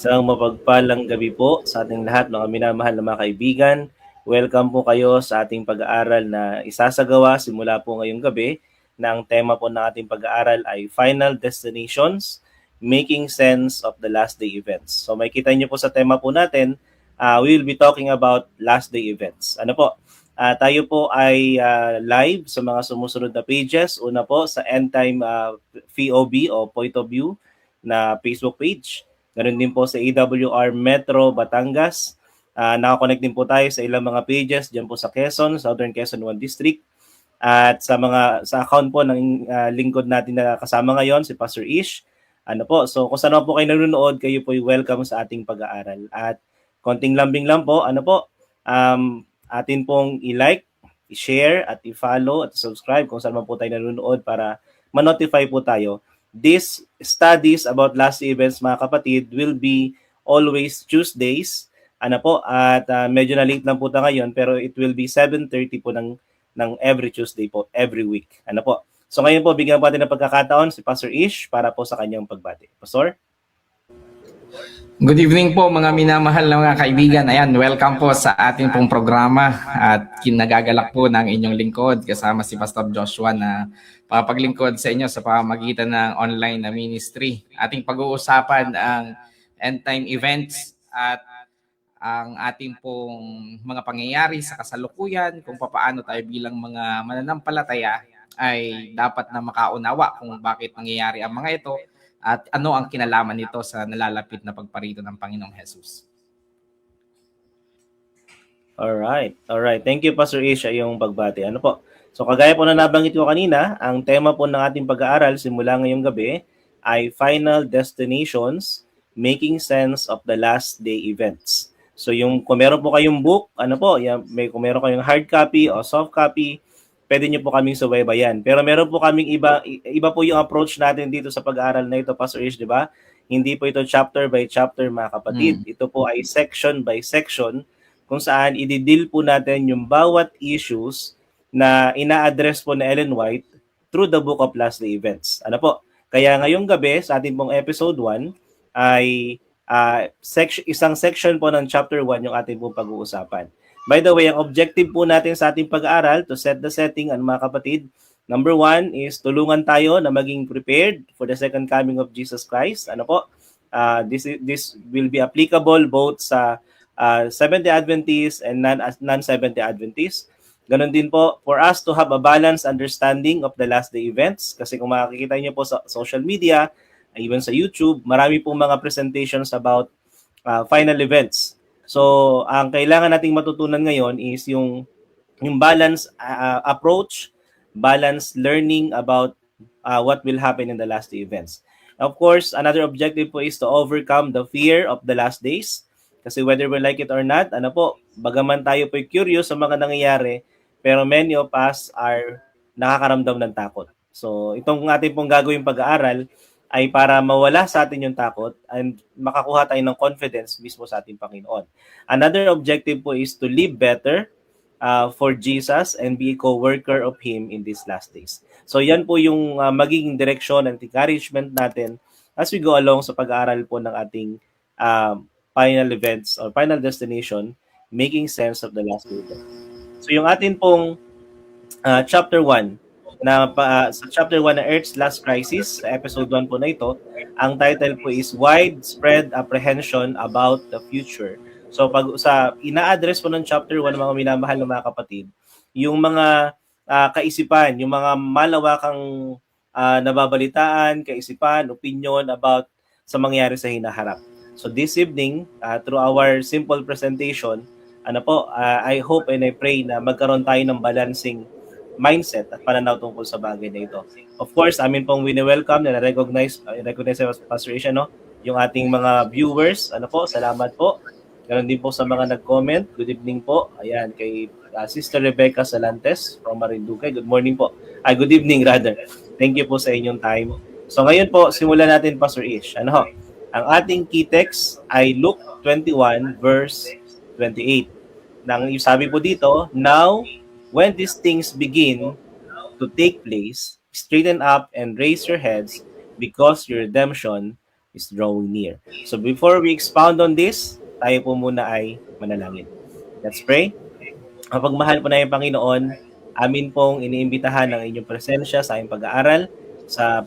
Isang mapagpalang gabi po sa ating lahat, mga minamahal na mga kaibigan. Welcome po kayo sa ating pag-aaral na isasagawa simula po ngayong gabi na ang tema po ng ating pag-aaral ay Final Destinations, Making Sense of the Last Day Events. So makikita niyo po sa tema po natin, we will be talking about last day events. Ano po? Tayo po ay live sa mga sumusunod na pages. Una po sa End Time POV o Point of View na Facebook page. Ganun din po sa AWR Metro Batangas. Nakakonect din po tayo sa ilang mga pages diyan po sa Quezon, Southern Quezon 1 District. At sa account po ng lingkod natin na kasama ngayon, si Pastor Ish. Ano po, so kung saan po kayo nanonood, kayo po ay welcome sa ating pag-aaral. At konting lambing lang po, atin pong i-like, i-share, at i-follow, at subscribe kung saan po tayo nanonood para ma-notify po tayo. These studies about last events, mga kapatid, will be always Tuesdays. At medyo na late lang po tayo ngayon, pero it will be 7:30 po ng every Tuesday po, every week. So ngayon po, bigyan po natin ng pagkakataon si Pastor Ish para po sa kanyang pagbati. Pastor? Good evening po mga minamahal na mga kaibigan. Ayan, welcome po sa ating pong programa at kinagagalak po ng inyong lingkod kasama si Pastor Joshua na papaglingkod sa inyo sa pamamagitan ng online na ministry. Ating pag-uusapan ang end time events at ang ating pong mga pangyayari sa kasalukuyan, kung paano tayo bilang mga mananampalataya ay dapat na makaunawa kung bakit nangyayari ang mga ito at ano ang kinalaman nito sa nalalapit na pagparito ng Panginoong Jesus. Alright. Thank you, Pastor Ish, yung pagbati. So kagaya po na nabanggit ko kanina, ang tema po ng ating pag-aaral simula ngayong gabi ay Final Destinations, Making Sense of the Last Day Events. So kung meron po kayong book, kung meron kayong hard copy o soft copy, pwede nyo po kaming subaybayan. Pero meron po kaming iba po yung approach natin dito sa pag-aaral na ito, Pastor Ish, di ba? Hindi po ito chapter by chapter, mga kapatid. Ito po ay section by section kung saan i-deal po natin yung bawat issues na ina-address po na Ellen White through the Book of Last Day Events. Kaya ngayong gabi, sa ating pong episode 1, ay isang section po ng chapter 1 yung ating pong pag-uusapan. By the way, ang objective po natin sa ating pag-aaral, to set the setting, mga kapatid, number 1 is tulungan tayo na maging prepared for the second coming of Jesus Christ. This will be applicable both sa Seventh-day Adventists and non-Seventh-day Adventists. Ganon din po, for us to have a balanced understanding of the last day events. Kasi kung makikita niyo po sa social media, even sa YouTube, marami pong mga presentations about final events. So, ang kailangan nating matutunan ngayon is yung balanced approach, balanced learning about what will happen in the last day events. Of course, another objective po is to overcome the fear of the last days. Kasi whether we like it or not, bagaman tayo po curious sa mga nangyayari, pero many of us are nakakaramdam ng takot. So, itong ating pong gagawing pag-aaral ay para mawala sa atin yung takot and makakuha tayo ng confidence mismo sa ating Panginoon. Another objective po is to live better for Jesus and be a co-worker of Him in these last days. So yan po yung magiging direction and encouragement natin as we go along sa pag-aaral po ng ating final events or final destination, making sense of the last day. So yung atin pong chapter 1, sa chapter 1 na Earth's Last Crisis, episode 1 po na ito, ang title po is Widespread Apprehension About the Future. So ina-address po ng chapter 1 ng mga minamahal na mga kapatid, yung mga kaisipan, yung mga malawakang nababalitaan, kaisipan, opinion about sa mangyayari sa hinaharap. So this evening, through our simple presentation, I hope and I pray na magkaroon tayo ng balancing mindset at pananaw tungkol sa bagay na ito. Of course, amin pong wini-welcome na recognize Pastor Isha, yung ating mga viewers. Salamat po. Ganon din po sa mga nag-comment. Good evening po. Ayan, kay Sister Rebecca Salantes from Marinduque. Good morning po. Good evening rather. Thank you po sa inyong time. So ngayon po, simulan natin, Pastor Ish. Ang ating key text ay Luke 21 verse 28. Nang sabi po dito, now, when these things begin to take place, straighten up and raise your heads because your redemption is drawing near. So before we expound on this, tayo po muna ay manalangin. Let's pray. Mapagmahal po na yung Panginoon, amin pong iniimbitahan ang inyong presensya sa aming pag-aaral sa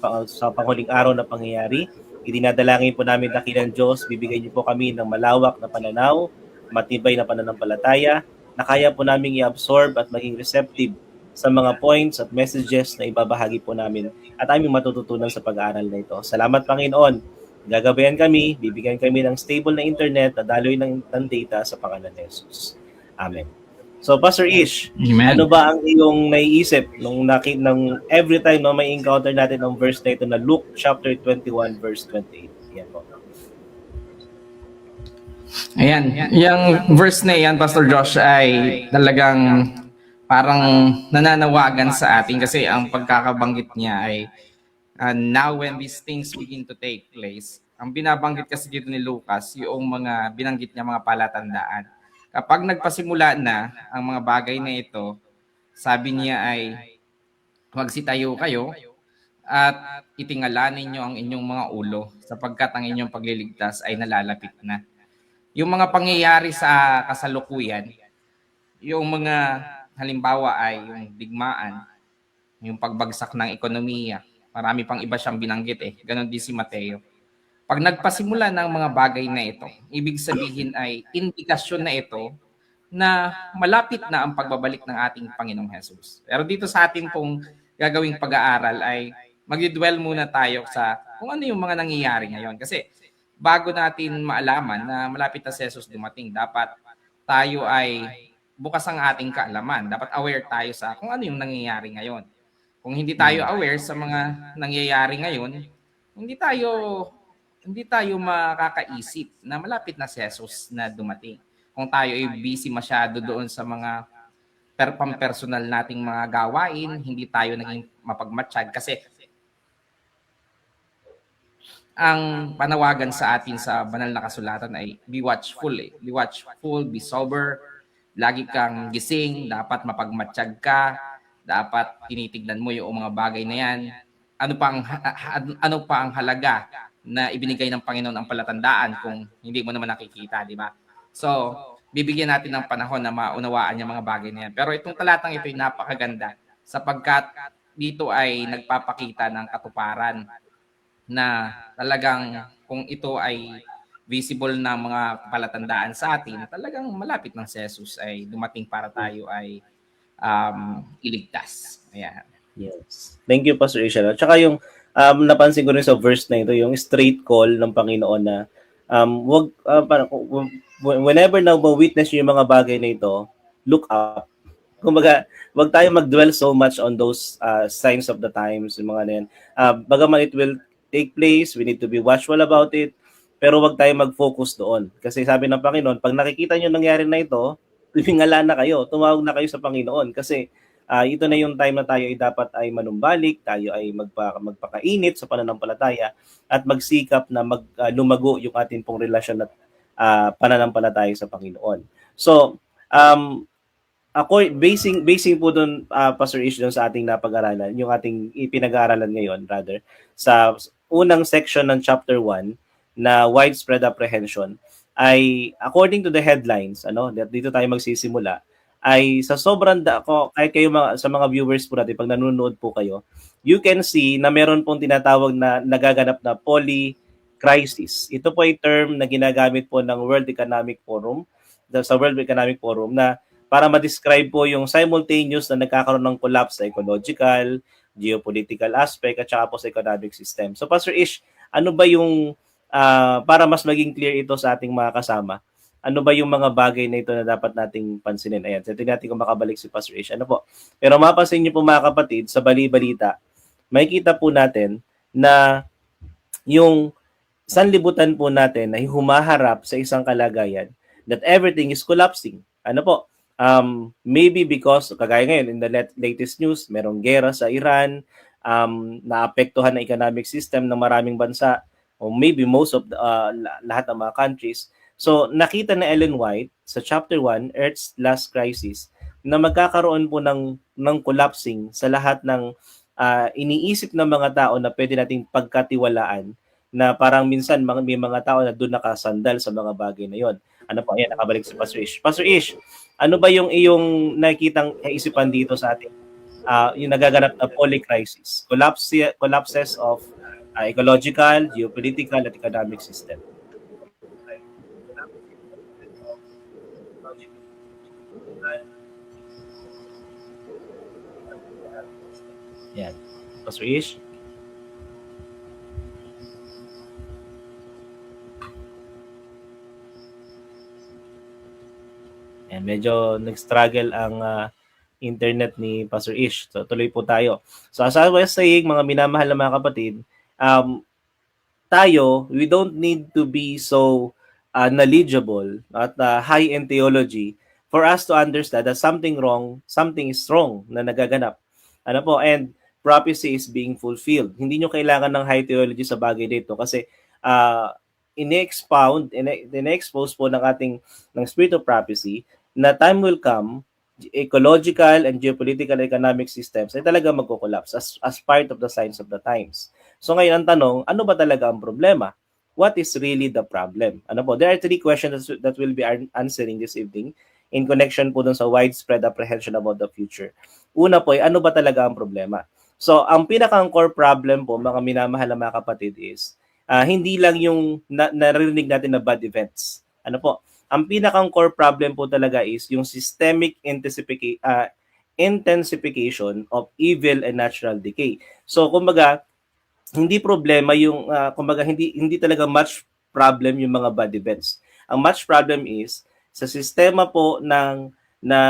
panghuling araw na pangyayari. Idinadalangin po namin dakilang Diyos, bibigyan niyo po kami ng malawak na pananaw, matibay na pananampalataya, na kaya po namin i-absorb at maging receptive sa mga points at messages na ibabahagi po namin at aming matututunan sa pag-aaral na ito. Salamat Panginoon. Gagabayan kami, bibigyan kami ng stable na internet at daloy ng data sa pangalan ni Jesus. Amen. So Pastor Ish, Amen. ano ba ang iyong naiisip nung every time na may encounter natin ng verse na ito na Luke chapter 21 verse 28? Yan po. Ayan, yung verse na yan, Pastor Josh, ay talagang parang nananawagan sa atin kasi ang pagkakabanggit niya ay now when these things begin to take place. Ang binabanggit kasi dito ni Lucas, yung mga binanggit niya mga palatandaan. Kapag nagpasimula na ang mga bagay na ito, sabi niya ay magsitayo kayo at itingalanin niyo ang inyong mga ulo sapagkat ang inyong pagliligtas ay nalalapit na. Yung mga pangyayari sa kasalukuyan, yung mga halimbawa ay yung digmaan, yung pagbagsak ng ekonomiya, marami pang iba siyang binanggit Ganon din si Mateo. Pag nagpasimula ng mga bagay na ito, ibig sabihin ay indikasyon na ito na malapit na ang pagbabalik ng ating Panginoong Jesus. Pero dito sa ating pong gagawing pag-aaral ay magdidwell muna tayo sa kung ano yung mga nangyayari ngayon. Kasi bago natin maalaman na malapit na si Jesus dumating, dapat tayo ay bukas ang ating kaalaman. Dapat aware tayo sa kung ano yung nangyayari ngayon. Kung hindi tayo aware sa mga nangyayari ngayon, hindi tayo makakaisip na malapit na si Jesus na dumating. Kung tayo ay busy masyado doon sa mga pampersonal nating mga gawain, hindi tayo naging mapagmatsyag kasi ang panawagan sa atin sa banal na kasulatan ay be watchful. Be watchful, be sober, lagi kang gising, dapat mapagmatsyag ka, dapat tinitignan mo yung mga bagay na yan. Ano pa ang halaga na ibinigay ng Panginoon ang palatandaan kung hindi mo naman nakikita, di ba? So, bibigyan natin ng panahon na maunawaan yung mga bagay na yan. Pero itong talatang ito ay napakaganda sapagkat dito ay nagpapakita ng katuparan na talagang kung ito ay visible na mga palatandaan sa atin, talagang malapit ng si Jesus ay dumating para tayo ay iligtas. Ayan. Yes. Thank you, Pastor Isha. At saka yung napansin ko rin sa verse na ito, yung straight call ng Panginoon na whenever na ma-witness yung mga bagay na ito, look up. Kumbaga, wag tayo mag-dwell so much on those signs of the times, yung mga na yan. Bagaman it will take place, we need to be watchful about it, pero wag tayo mag-focus doon. Kasi sabi ng Panginoon, pag nakikita nyo nangyari na ito, tumingala na kayo, tumawag na kayo sa Panginoon. Kasi ito na yung time na tayo ay dapat ay manumbalik, tayo ay magpakainit sa pananampalataya at magsikap na lumago yung ating pong relasyon at pananampalataya sa Panginoon. So, ako, basing po doon, Pastor Ish, doon sa ating napag-aralan, yung ating ipinag-aaralan ngayon, rather, sa unang section ng chapter 1 na widespread apprehension, ay according to the headlines, dito tayo magsisimula, ay sa sobrang kahit kayo sa mga viewers po natin, pag nanonood po kayo, you can see na meron pong tinatawag na nagaganap na polycrisis. Ito po ay term na ginagamit po ng World Economic Forum, sa World Economic Forum, na para ma-describe po yung simultaneous na nagkakaroon ng collapse sa ecological, geopolitical aspect, at saka po sa economic system. So Pastor Ish, ano ba yung, para mas maging clear ito sa ating mga kasama, ano ba yung mga bagay na ito na dapat nating pansinin? Ayan, so natin kung makabalik si Pastor Ish. Ano po? Pero mapapansin niyo po mga kapatid, sa bali-balita, makikita po natin na yung sanlibutan po natin ay humaharap sa isang kalagayan that everything is collapsing. Ano po? Maybe because, kagaya ngayon, in the latest news, merong gera sa Iran, naapektuhan ng economic system ng maraming bansa, or maybe most of lahat ng mga countries. So, nakita na Ellen White sa chapter 1, Earth's Last Crisis, na magkakaroon po ng collapsing sa lahat ng iniisip ng mga tao na pwede nating pagkatiwalaan na parang minsan may mga tao na doon nakasandal sa mga bagay na yon. Ano po, ayan, nakabalik si Pastor Ish. Pastor Ish, ano ba yung iyong nakikitang kaisipan dito sa ating yung nagaganap na polycrisis, collapses of ecological, geopolitical, at economic system? Yan. Pastor Ish? Yan, medyo nag-struggle ang internet ni Pastor Ish. So, tuloy po tayo. So, as I was saying, mga minamahal na mga kapatid, tayo, we don't need to be so knowledgeable at high in theology for us to understand that something is wrong na nagaganap. Ano po, and prophecy is being fulfilled. Hindi nyo kailangan ng high theology sa bagay dito kasi ine-expose po ng spirit of prophecy na time will come, ecological and geopolitical and economic systems ay talaga magko-collapse as part of the signs of the times. So ngayon ang tanong, ano ba talaga ang problema? What is really the problem? Ano po? There are 3 questions that we'll be answering this evening in connection po dun sa widespread apprehension about the future. Una po ay ano ba talaga ang problema? So ang pinakang core problem po mga minamahal na mga kapatid is hindi lang yung naririnig natin na bad events. Ano po? Ang pinakang core problem po talaga is yung systemic intensification of evil and natural decay. So kumbaga, hindi problema yung kumbaga hindi talaga much problem yung mga bad events. Ang much problem is sa sistema po na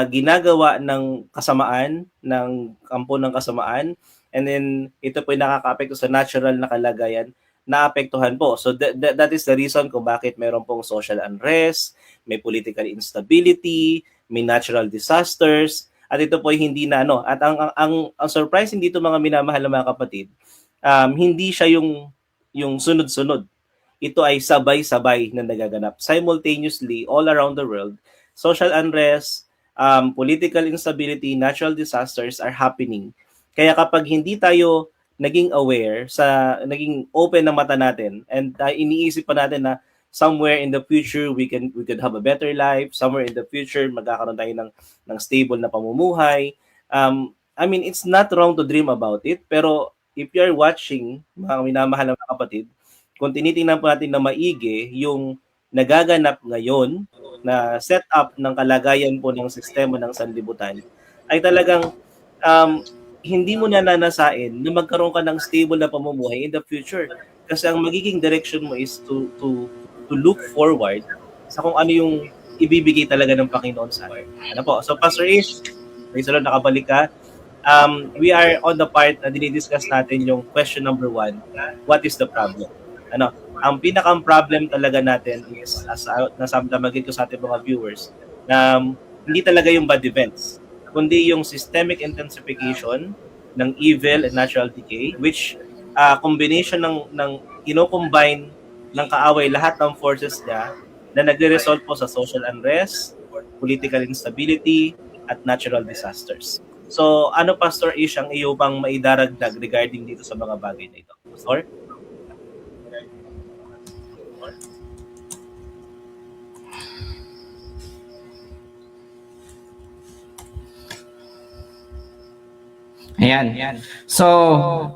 ginagawa ng kasamaan, ng kampo ng kasamaan, and then ito po yung nakakaapekto sa natural na kalagayan, naapektuhan po. So that is the reason kung bakit meron pong social unrest, may political instability, may natural disasters, at ito po ay hindi na at ang surprising dito mga minamahal na mga kapatid, hindi siya yung sunod-sunod. Ito ay sabay-sabay na nagaganap. Simultaneously, all around the world, social unrest, political instability, natural disasters are happening. Kaya kapag hindi tayo naging aware, naging open na mata natin, and iniisip pa natin na somewhere in the future we could have a better life, somewhere in the future magkakaroon tayo ng stable na pamumuhay. I mean, it's not wrong to dream about it, pero if you're watching, mga minamahal na mga kapatid, kung tinitingnan po natin na maigi yung nagaganap ngayon na setup ng kalagayan po ng sistema ng sanlibutan, ay talagang hindi mo nananasain na magkaroon ka ng stable na pamumuhay in the future. Kasi ang magiging direction mo is to look forward sa kung ano yung ibibigay talaga ng Panginoon sa atin. Ano po? So Pastor Ish, praise the Lord, nakabalik ka. We are on the part na dinidiscuss natin yung question number 1, what is the problem? Ano? Ang pinakang problem talaga natin is, as nasamdamagin ko sa ating mga viewers, na hindi talaga yung bad events, kundi yung systemic intensification ng evil and natural decay, which combination ng ino-combine ng kaaway lahat ng forces niya na nagre-result po sa social unrest, political instability, at natural disasters. So, ano Pastor Ish ang iyo pang maidaragdag regarding dito sa mga bagay na ito? Pastor? Ayan. So,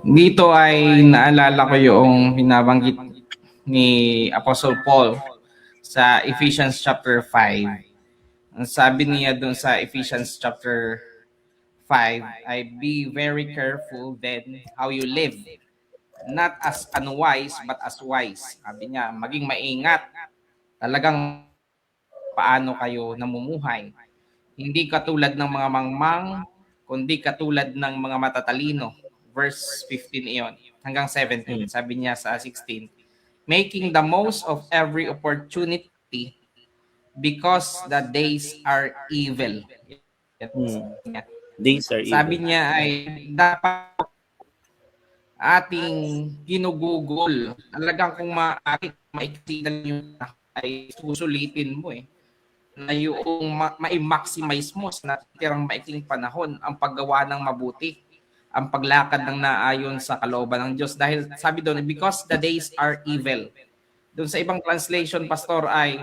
dito ay naalala ko yung binabanggit ni Apostle Paul sa Ephesians chapter 5. Ang sabi niya doon sa Ephesians chapter 5 ay be very careful then how you live. Not as unwise but as wise. Sabi niya, maging maingat. Talagang paano kayo namumuhay. Hindi katulad ng mga mangmang, kundi katulad ng mga matatalino. Verse 15 iyon. Hanggang 17. Sabi niya sa 16. Making the most of every opportunity because the days are evil. Days are evil. Sabi niya ay dapat ating ginugugol. Talagang kung maiksi na yung ay susulitin mo na yung ma-maximize mo sa natirang maikling panahon ang paggawa ng mabuti ang paglakad ng naayon sa kalooban ng Diyos. Dahil sabi doon, because the days are evil. Doon sa ibang translation, Pastor, ay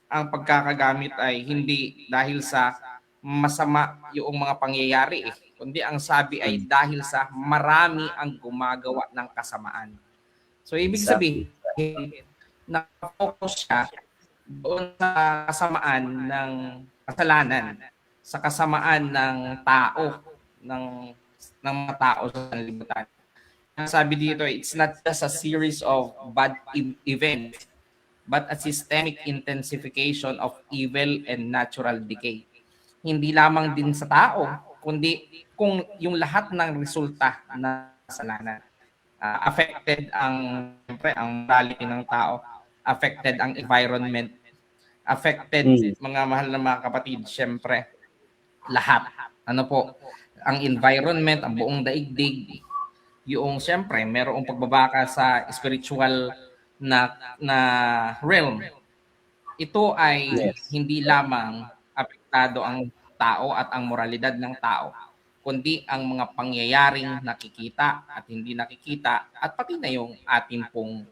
ang pagkakagamit ay hindi dahil sa masama yung mga pangyayari, kundi ang sabi ay dahil sa marami ang gumagawa ng kasamaan. So, ibig Exactly. sabihin, nakafocus siya doon sa kasamaan ng kasalanan, sa kasamaan ng tao, ng mga tao sa sanlibutan. Ang sabi dito, it's not just a series of bad events, but a systemic intensification of evil and natural decay. Hindi lamang din sa tao, kundi kung yung lahat ng resulta ng kasalanan. Affected siyempre, ang morality ng tao, affected ang environment, affected mga mahal na mga kapatid, siyempre, lahat. Ano po, ang environment, ang buong daigdig, yung siyempre, merong pagbabaka sa spiritual na realm. Ito ay Yes. hindi lamang apektado ang tao at ang moralidad ng tao, kundi ang mga pangyayaring nakikita at hindi nakikita at pati na yung atin pong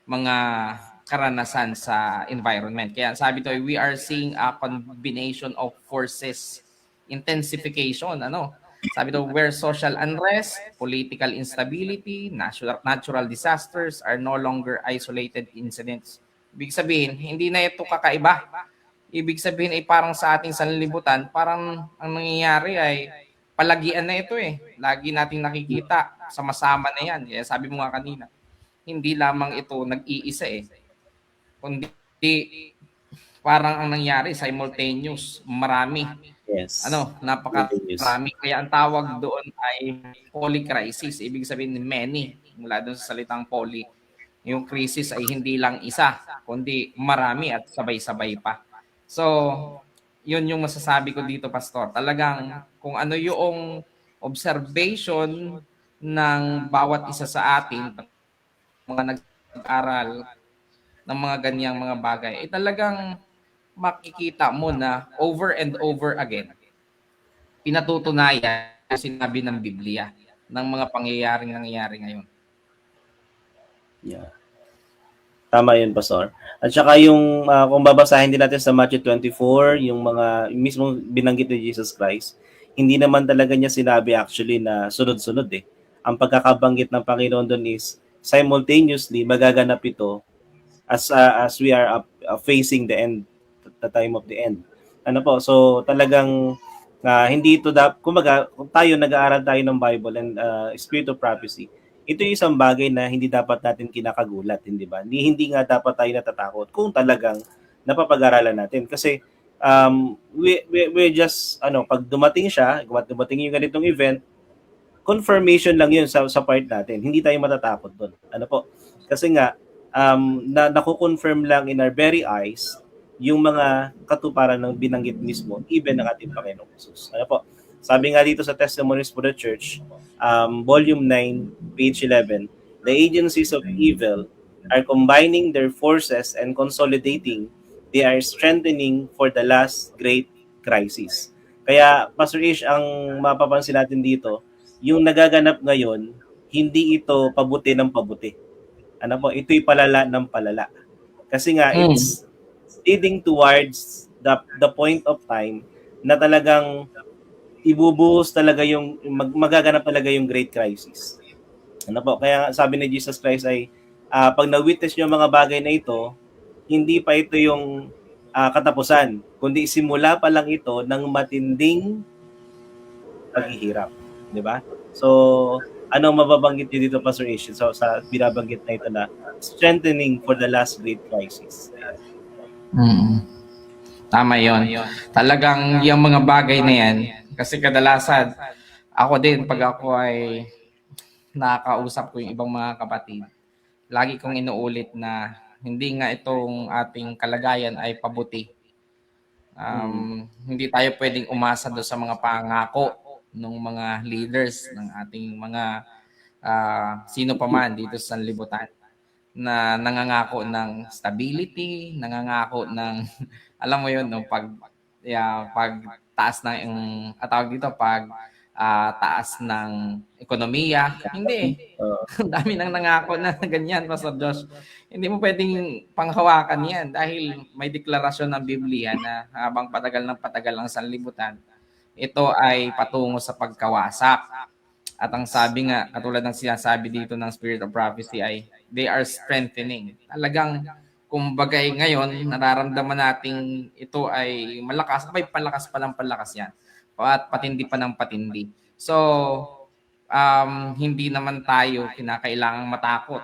mga karanasan sa environment. Kaya sabi to, we are seeing a combination of forces, intensification, sabi to, where social unrest, political instability, natural disasters are no longer isolated incidents. Ibig sabihin, hindi na ito kakaiba. Ibig sabihin ay parang sa ating sanlibutan, parang ang nangyayari ay palagian na ito eh. Lagi nating nakikita, sama-sama na yan. Kaya sabi mo nga kanina, hindi lamang ito nag-iisa eh, kundi parang ang nangyari simultaneous, marami. Yes. Continuous. Napakarami. Kaya ang tawag doon ay polycrisis. Ibig sabihin many, mula doon sa salitang poly. Yung crisis ay hindi lang isa, kundi marami at sabay-sabay pa. So, yun yung masasabi ko dito, Pastor. Talagang kung ano yung observation ng bawat isa sa atin, mga nag-aral ng mga ganyang mga bagay, ay talagang makikita mo na over and over again, pinatutunayan yung sinabi ng Biblia ng mga pangyayaring nangyayari ngayon. Yeah. Tama yun, Pastor. At saka yung, kung babasahin din natin sa Matthew 24, yung mga mismo binanggit ni Jesus Christ, hindi naman talaga niya sinabi actually na sunod-sunod eh. Ang pagkakabanggit ng Panginoon doon is simultaneously magaganap ito as we are facing the end, the time of the end. Ano po? So talagang hindi ito kumbaga kung tayo nag-aaral tayo ng Bible and Spirit of Prophecy, ito yung isang bagay na hindi dapat natin kinakagulat, hindi ba? Hindi nga dapat tayo natatakot kung talagang napapag-aralan natin kasi we just pag dumating dumating yung ganitong event, confirmation lang yun sa part natin. Hindi tayo matatakot doon. Ano po? Kasi nga nakukonfirm lang in our very eyes yung mga katuparan ng binanggit mismo, even ng ating Panginoong Jesus. Ano po? Sabi nga dito sa Testimonies for the Church, Volume 9, page 11, the agencies of evil are combining their forces and consolidating. They are strengthening for the last great crisis. Kaya, Pastor Ish, ang mapapansin natin dito, yung nagaganap ngayon, hindi ito pabuti ng pabuti. Ano po, ito'y palala ng palala. Kasi nga, it's leading towards the point of time na talagang ibubuhos talaga yung magaganap talaga yung great crisis. Ano po, kaya sabi ni Jesus Christ ay pag na-witness nyo mga bagay na ito, hindi pa ito yung katapusan, kundi simula pa lang ito ng matinding paghihirap, di ba? So, anong mababanggit niyo dito, Pastor Ish? So, sa binabanggit na ito na strengthening for the last great crisis. Tama yon. Talagang yung mga bagay na yan, kasi kadalasan, ako din, pag ako ay nakakausap ko yung ibang mga kapatid, lagi kong inuulit na hindi nga itong ating kalagayan ay pabuti. Hindi tayo pwedeng umasa doon sa mga pangako ng mga leaders ng ating mga sino pa man dito sa libutan na nangangako ng stability, nangangako ng alam mo yun, no, pag taas ng tawag dito, pag taas ng ekonomiya. Hindi. Ang dami nang nangako na ganyan, Pastor Josh. Hindi mo pwedeng panghawakan yan dahil may deklarasyon ng Biblia na habang patagal ng patagal ang sanlibutan, ito ay patungo sa pagkawasak. At ang sabi nga, katulad ng sinasabi dito ng Spirit of Prophecy ay they are strengthening. Talagang, kumbagay ngayon, nararamdaman nating ito ay malakas, may palakas pa ng palakas yan. At patindi pa ng patindi. So, hindi naman tayo kinakailangang matakot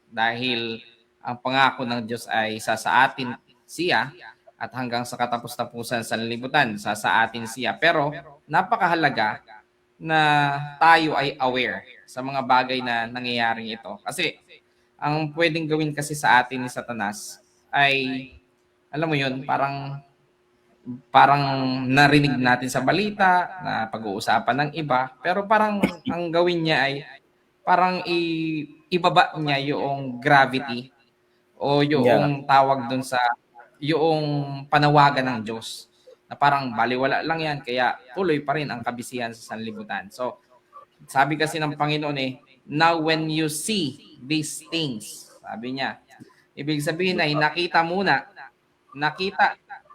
dahil ang pangako ng Diyos ay sa atin siya at hanggang sa katapos-tapusan sa libutan, sa atin siya. Pero napakahalaga na tayo ay aware sa mga bagay na nangyayaring ito. Kasi ang pwedeng gawin kasi sa atin ni Satanas ay, alam mo yun, parang narinig natin sa balita na pag-uusapan ng iba, pero parang ang gawin niya ay parang ibaba niya yung gravity o yung tawag dun sa yung panawagan ng Diyos na parang baliwala lang yan kaya tuloy pa rin ang kabisihan sa sanlibutan. So sabi kasi ng Panginoon now when you see these things, sabi niya, ibig sabihin ay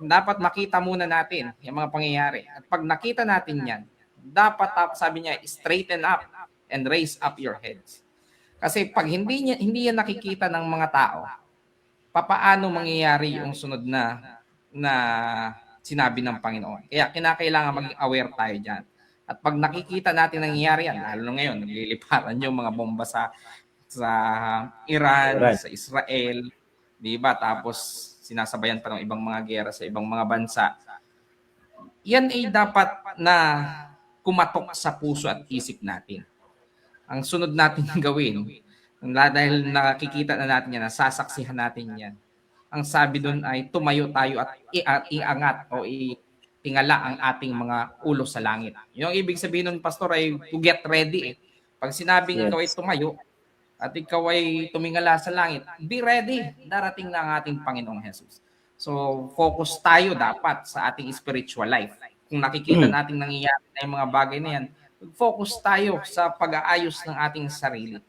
dapat makita muna natin yung mga pangyayari. At pag nakita natin yan, dapat, sabi niya, straighten up and raise up your heads. Kasi pag hindi yan nakikita ng mga tao, papaano mangyayari yung sunod na sinabi ng Panginoon. Kaya kinakailangan maging aware tayo dyan. At pag nakikita natin nangyayari yan, lalo ngayon, nagliliparan yung mga bomba sa Iran, sa Israel, di ba? Tapos sinasabayan pa ng ibang mga gera sa ibang mga bansa. Yan ay dapat na kumatok sa puso at isip natin. Ang sunod natin gawin, dahil nakikita na natin yan, nasasaksihan natin yan. Ang sabi doon ay tumayo tayo at iangat o itingala ang ating mga ulo sa langit. Yung ibig sabihin nun, Pastor, ay to get ready. Pag sinabing ikaw ay tumayo at ikaw ay tumingala sa langit, be ready. Darating na ang ating Panginoong Jesus. So, focus tayo dapat sa ating spiritual life. Kung nakikita natin nangyayari na yung mga bagay na yan, focus tayo sa pag-aayos ng ating sarili.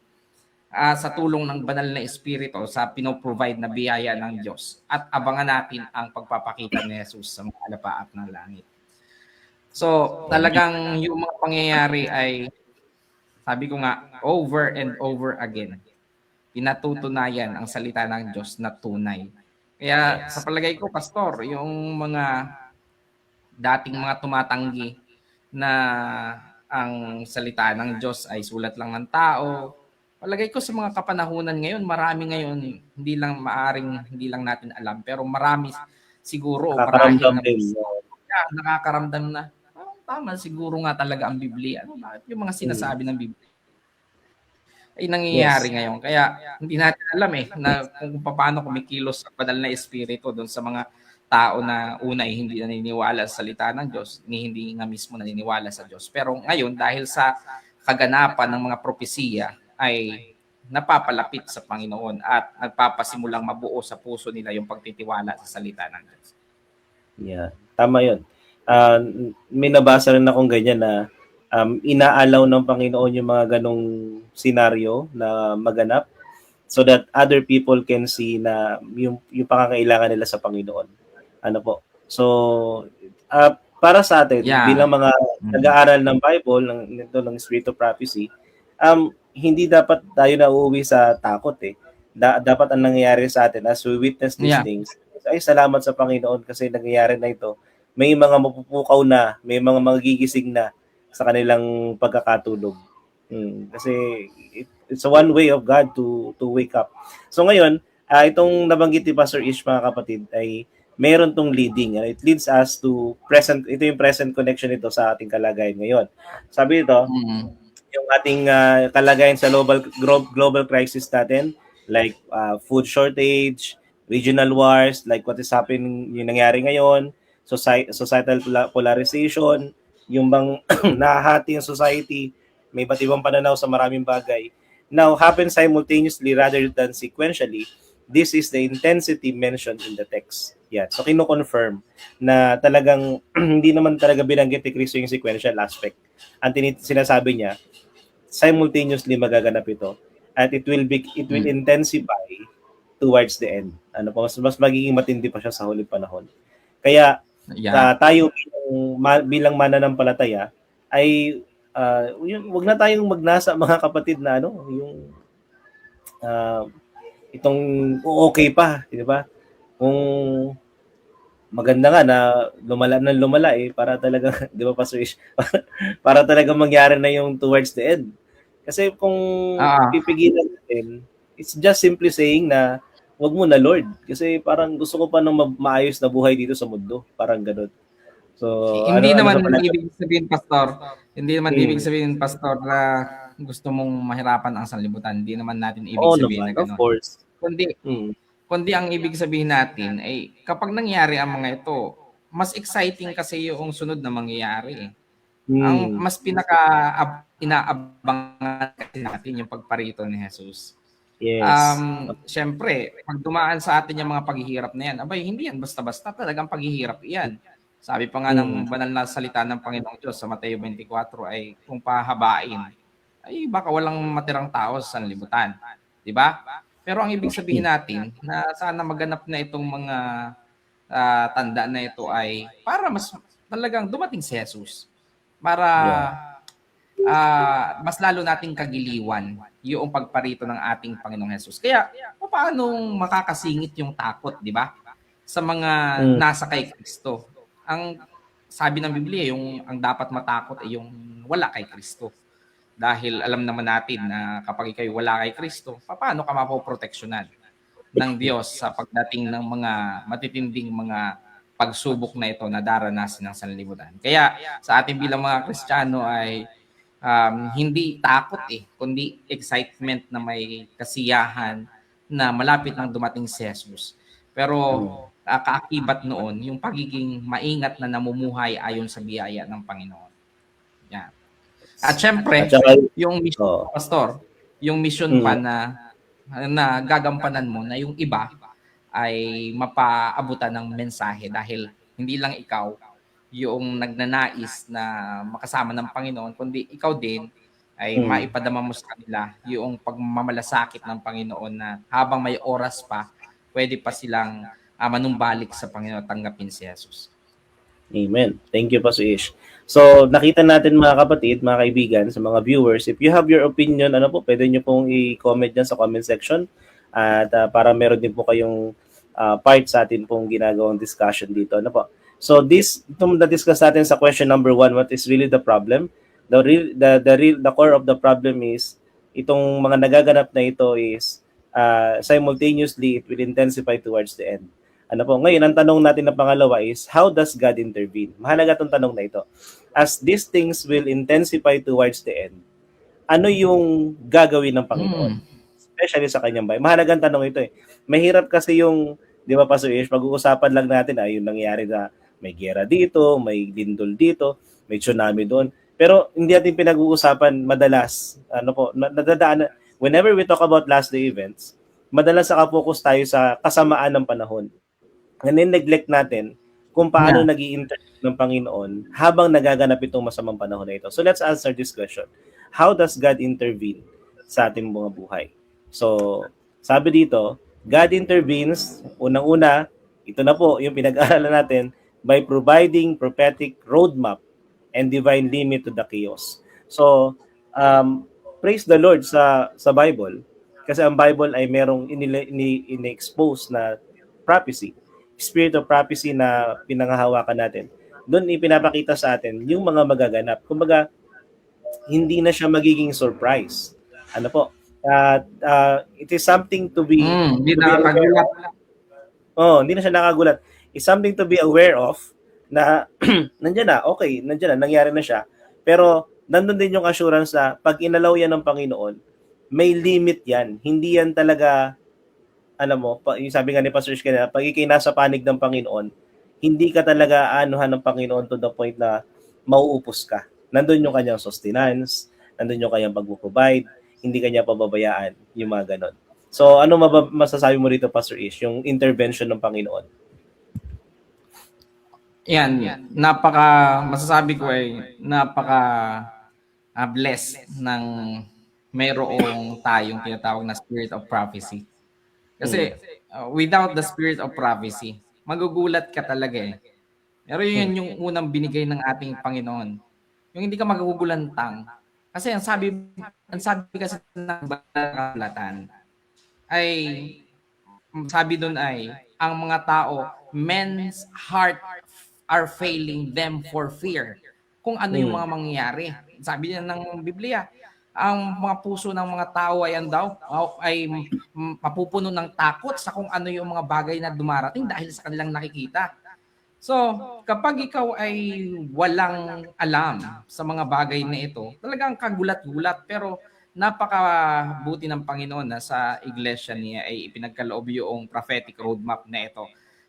Sa tulong ng banal na Espiritu, sa pinoprovide na biyaya ng Diyos. At abangan natin ang pagpapakita ni Jesus sa mga alapaap ng langit. So, talagang yung mga pangyayari ay, sabi ko nga, over and over again, pinatutunayan ang salita ng Diyos na tunay. Kaya sa palagay ko, Pastor, yung mga dating mga tumatanggi na ang salita ng Diyos ay sulat lang ng tao, palagay ko sa mga kapanahunan ngayon, marami ngayon, hindi lang natin alam, pero marami siguro, nakakaramdam na, tama, siguro nga talaga ang Biblia. Bakit yung mga sinasabi ng Biblia ay nangyayari ngayon? Kaya hindi natin alam na kung paano kumikilos ang banal na Espiritu doon sa mga tao na una ay hindi naniniwala sa salita ng Diyos, hindi nga mismo naniniwala sa Diyos. Pero ngayon, dahil sa kaganapan ng mga propesiya, ay napapalapit sa Panginoon at nagpapasimulang mabuo sa puso nila yung pagtitiwala sa salita ng Diyos. Yeah, tama yun. May nabasa rin akong ganyan na inaalaw ng Panginoon yung mga ganong senaryo na maganap so that other people can see na yung pangangailangan nila sa Panginoon. Ano po? So, para sa atin, bilang mga nag-aaral ng Bible, ng Spirit of Prophecy, hindi dapat tayo na uuwi sa takot dapat ang nangyayari sa atin as we witness these things, ay salamat sa Panginoon kasi nangyayari na ito. May mga mapupukaw na, may mga magigising na sa kanilang pagkakatulog. Kasi it's a one way of God to wake up. So ngayon, itong nabanggit ni Pastor Ish, mga kapatid, ay meron tong leading. It leads us to ito yung present connection nito sa ating kalagayan ngayon. Sabi ito, yung ating kalagayan sa global crisis natin, like food shortage, regional wars, like what is happening, yung nangyari ngayon, societal polarization, yung bang nahahati yung society, may iba't ibang pananaw sa maraming bagay. Now, happen simultaneously rather than sequentially. This is the intensity mentioned in the text. Yan. So, kino-confirm na talagang hindi naman talaga binanggit ni Kristo yung sequential aspect. Ang sinasabi niya, simultaneously magaganap ito at it will intensify towards the end. Ano pa, mas magiging matindi pa siya sa huling panahon. Kaya Yeah. tayo bilang mananampalataya ay wag na tayong magnasa mga kapatid na yung itong okay pa, di ba? Kung maganda nga na lumala para talaga, di ba Pastor Ish? Para talaga mangyari na yung towards the end. Kasi kung pipigilan natin, it's just simply saying na wag mo na Lord. Kasi parang gusto ko pa ng maayos na buhay dito sa mundo. Parang ganun. So, Hindi naman sa palagay? ibig sabihin, Pastor, hindi naman ibig sabihin, Pastor, na gusto mong mahirapan ang sanlibutan. Hindi naman natin ibig sabihin naman, na gano'n. of course. Kundi ang ibig sabihin natin ay kapag nangyari ang mga ito, mas exciting kasi yung sunod na mangyayari. Ang mas inaabangan kasi natin yung pagparito ni Jesus. Yes. Siyempre, pag dumaan sa atin yung mga paghihirap na yan, abay, hindi yan basta-basta, talagang paghihirap yan. Sabi pa nga ng banal na salita ng Panginoong Diyos sa Mateo 24 ay kung pahabain, ay baka walang matirang tao sa sanlibutan. Di ba? Pero ang ibig sabihin natin na sana maganap na itong mga tanda na ito ay para mas talagang dumating si Jesus. Para mas lalo nating kagiliwan yung pagparito ng ating Panginoong Jesus. Kaya, paano makakasingit yung takot, di ba? Sa mga nasa kay Kristo. Ang sabi ng Biblia, ang dapat matakot ay yung wala kay Kristo. Dahil alam naman natin na kapag ikaw wala kay Kristo, paano ka mapoproteksyonan ng Diyos sa pagdating ng mga matitinding mga pagsubok na ito na daranasin ng sanlibutan. Kaya sa ating bilang mga Kristiyano ay hindi takot kundi excitement na may kasiyahan na malapit nang dumating si Jesus. Pero kaakibat noon yung pagiging maingat na namumuhay ayon sa biyaya ng Panginoon. Yan. At syempre, yung mission, Pastor, yung mission pa na gagampanan mo na yung iba ay mapaabutan ng mensahe dahil hindi lang ikaw yung nagnanais na makasama ng Panginoon, kundi ikaw din ay maipadama mo sa kanila yung pagmamalasakit ng Panginoon na habang may oras pa, pwede pa silang manumbalik sa Panginoon at tanggapin si Jesus. Amen. Thank you, Pastor Ish. So, nakita natin mga kapatid, mga kaibigan, sa mga viewers, if you have your opinion, pwede nyo pong i-comment dyan sa comment section at para meron din po kayong part sa atin pong ginagawang discussion dito. So, itong na-discuss natin sa question number 1, what is really the problem? The core of the problem is, itong mga nagaganap na ito is simultaneously, it will intensify towards the end. Ngayon, ang tanong natin na pangalawa is, how does God intervene? Mahalaga itong tanong na ito. As these things will intensify towards the end, ano yung gagawin ng Panginoon? Especially sa kanyang bahay. Mahalagang tanong ito Mahirap kasi yung, di ba Pastor Ish, pag-uusapan lang natin, yung nangyari na may gera dito, may lindol dito, may tsunami doon. Pero hindi natin pinag-uusapan madalas, nadadaan, whenever we talk about last day events, madalas nakapokus tayo sa kasamaan ng panahon. And then neglect natin kung paano nag-i-intervene ng Panginoon habang nagaganap itong masamang panahon na ito. So let's answer this question. How does God intervene sa ating mga buhay? So, sabi dito, God intervenes, unang-una, ito na po yung pinag-aaralan natin, by providing prophetic roadmap and divine limit to the chaos. So, praise the Lord sa Bible, kasi ang Bible ay merong ini-expose na prophecy, spirit of prophecy na pinangahawakan natin. Doon ipinapakita sa atin yung mga magaganap. Kumbaga, hindi na siya magiging surprise. It is something to be hindi nakakagulat. Hindi na siya nakagulat. It's something to be aware of na nandiyan na, nangyari na siya. Pero nandun din yung assurance na pag inalaw yan ng Panginoon, may limit yan. Hindi yan talaga, yung sabi nga ni Pastor Ish kanina, pag ikay nasa panig ng Panginoon, hindi ka talaga anuhan ng Panginoon to the point na mauupos ka. Nandun yung kanyang sustenance, nandun yung kanyang pag-provide, hindi kanya pababayaan, yung mga ganon. So, ano masasabi mo rito, Pastor Ish, yung intervention ng Panginoon? Yan, masasabi ko ay napaka blessed ng mayroong tayong tinatawag na spirit of prophecy. Kasi without the spirit of prophecy, magugulat ka talaga eh. Pero yun yung unang binigay ng ating Panginoon. Yung hindi ka magugulantang. Kasi ang sabi kasi ng banal na kasulatan ay, sabi doon ay, ang mga tao, men's heart are failing them for fear. Kung ano yung mga mangyayari. Sabi niya ng Biblia, ang mga puso ng mga tao ay mapupuno ng takot sa kung ano yung mga bagay na dumarating dahil sa kanilang nakikita. So, kapag ikaw ay walang alam sa mga bagay na ito, talagang kagulat-gulat, pero napakabuti ng Panginoon na sa iglesia niya ay ipinagkaloob yung prophetic roadmap na ito.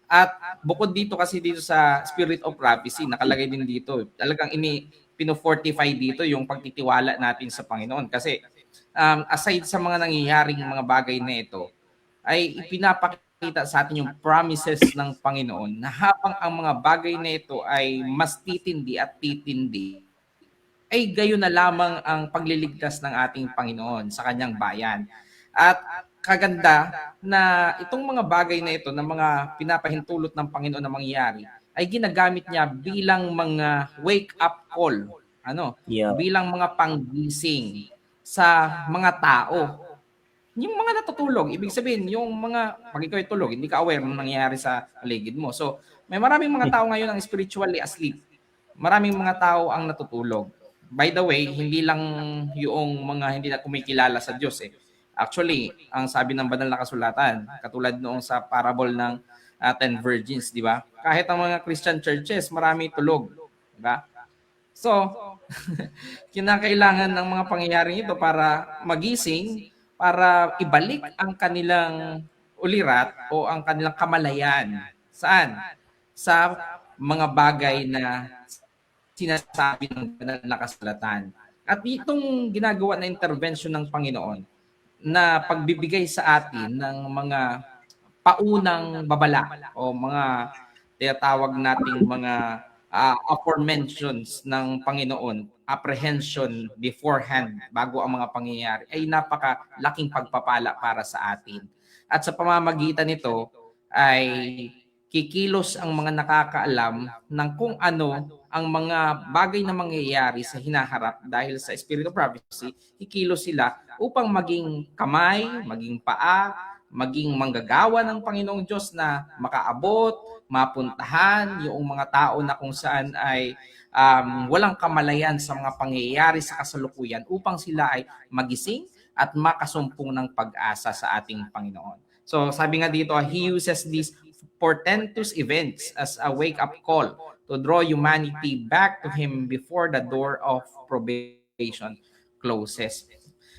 At bukod dito kasi dito sa spirit of prophecy, nakalagay din dito, talagang pino-fortify dito yung pagtitiwala natin sa Panginoon. Kasi aside sa mga nangyayaring mga bagay na ito, ay ipinapakita sa atin yung promises ng Panginoon na habang ang mga bagay na ito ay mas titindi at titindi, ay gayon na lamang ang pagliligtas ng ating Panginoon sa kanyang bayan. At kaganda na itong mga bagay na ito, na mga pinapahintulot ng Panginoon na mangyayari, ay ginagamit niya bilang mga wake-up call, Yeah. bilang mga panggising sa mga tao. Yung mga natutulog, ibig sabihin, yung pag ikaw ay tulog, hindi ka aware ng nangyayari sa paligid mo. So, may maraming mga tao ngayon ang spiritually asleep. Maraming mga tao ang natutulog. By the way, hindi lang yung mga hindi na kumikilala sa Diyos eh. Actually, ang sabi ng banal na kasulatan, katulad noong sa parable ng 10 virgins, di ba? Kahit ang mga Christian churches, marami tulog. Di ba? So, kinakailangan ng mga pangyayari ito para magising, para ibalik ang kanilang ulirat o ang kanilang kamalayan. Saan? Sa mga bagay na sinasabi ng banal na kasulatan. At itong ginagawa na intervention ng Panginoon na pagbibigay sa atin ng mga paunang babala o mga tinatawag nating mga aforementions ng Panginoon, apprehension beforehand bago ang mga pangyayari, ay napakalaking pagpapala para sa atin. At sa pamamagitan nito ay kikilos ang mga nakakaalam ng kung ano ang mga bagay na mangyayari sa hinaharap dahil sa Spirit of Prophecy, kikilos sila upang maging kamay, maging paa, maging manggagawa ng Panginoong Diyos na makaabot, mapuntahan yung mga tao na kung saan ay walang kamalayan sa mga pangyayari sa kasalukuyan upang sila ay magising at makasumpong ng pag-asa sa ating Panginoon. So sabi nga dito, He uses these portentous events as a wake-up call to draw humanity back to Him before the door of probation closes.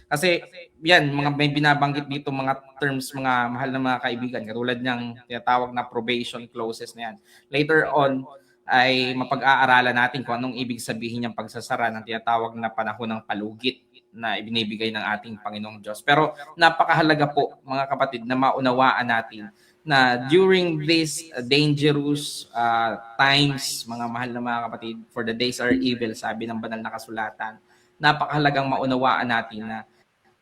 Kasi yan, may binabanggit dito mga terms, mga mahal na mga kaibigan, katulad niyang tinatawag na probation clauses na yan. Later on, ay mapag-aaralan natin kung anong ibig sabihin niyang pagsasara ng tinatawag na panahon ng palugit na ibinibigay ng ating Panginoong Diyos. Pero napakahalaga po, mga kapatid, na maunawaan natin na during these dangerous times, mga mahal na mga kapatid, for the days are evil, sabi ng banal na kasulatan, napakahalagang maunawaan natin na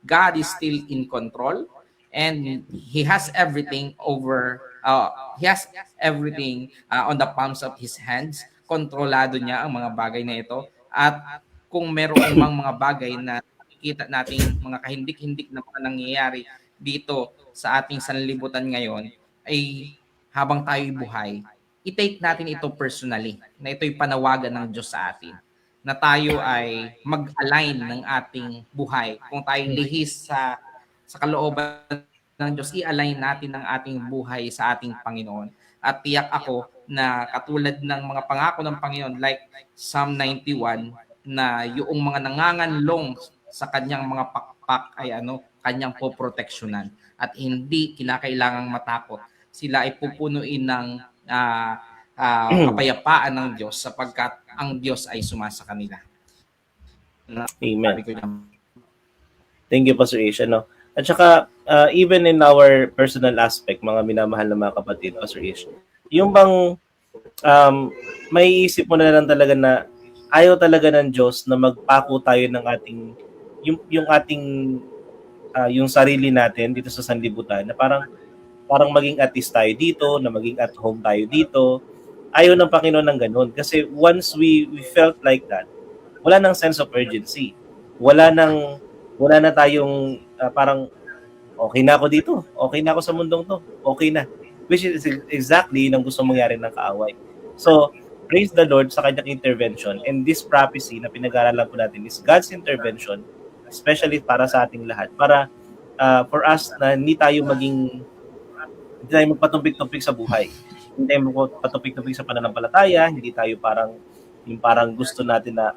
God is still in control and He has everything on the palms of His hands. Kontrolado niya ang mga bagay na ito. At kung meron mang mga bagay na nakikita nating mga kahindik-hindik na mga nangyayari dito sa ating sanlibutan ngayon, ay habang tayo'y buhay, i-take natin ito personally, na ito'y panawagan ng Diyos sa atin, na tayo ay mag-align ng ating buhay. Kung tayo lihis sa kalooban ng Diyos, i-align natin ang ating buhay sa ating Panginoon. At tiyak ako na katulad ng mga pangako ng Panginoon, like Psalm 91, na yung mga nanganganlong sa kanyang mga pakpak ay kanyang poproteksyonan. At hindi kinakailangang matakot. Sila ay pupunuin ng kapayapaan ng Diyos sapagkat ang Diyos ay sumasa kanila. Amen. Thank you, Pastor Ish. At saka, even in our personal aspect, mga minamahal na mga kapatid, Pastor Ish, yung bang may isip mo na lang talaga na ayaw talaga ng Diyos na magpako tayo ng ating yung ating yung sarili natin dito sa sanlibutan, na parang maging at ease tayo dito, na maging at home tayo dito. Ayaw ng Panginoon ng ganun. Kasi once we felt like that, wala nang sense of urgency. Wala na tayong parang okay na ako dito, okay na ako sa mundong to, okay na. Which is exactly yung gusto mangyari ng kaaway. So, praise the Lord sa kanyang intervention. And this prophecy na pinag-aaralan po natin is God's intervention, especially para sa ating lahat. Para for us na hindi tayo magpatumpik-tumpik sa buhay. Hindi tayo magpatumpik-tumpik sa pananampalataya, hindi tayo parang gusto natin na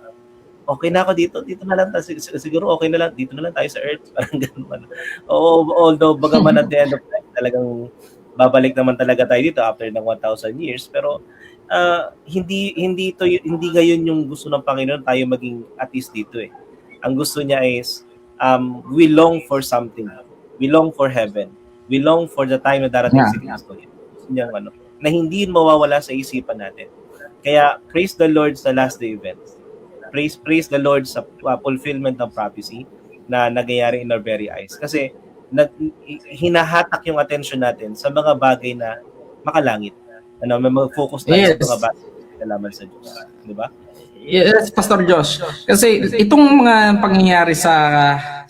okay na ako dito na lang, siguro okay na lang, dito na lang tayo sa earth, parang gano'n. Although bagaman at the end of time, talagang babalik naman talaga tayo dito after ng 1,000 years, pero hindi ngayon yung gusto ng Panginoon tayo maging at least dito eh. Ang gusto niya is, we long for something. We long for heaven. We long for the time na darating si Kristo. Gusto niya na hindi mawawala sa isipan natin. Kaya praise the Lord sa last day events. Praise the Lord sa fulfillment ng prophecy na nagyayari in our very eyes. Kasi hinahatak yung attention natin sa mga bagay na makalangit. May mag-focus tayo sa mga bagay na nalaman sa Diyos. Di ba? Yes, Pastor Josh. Kasi itong mga pangyayari sa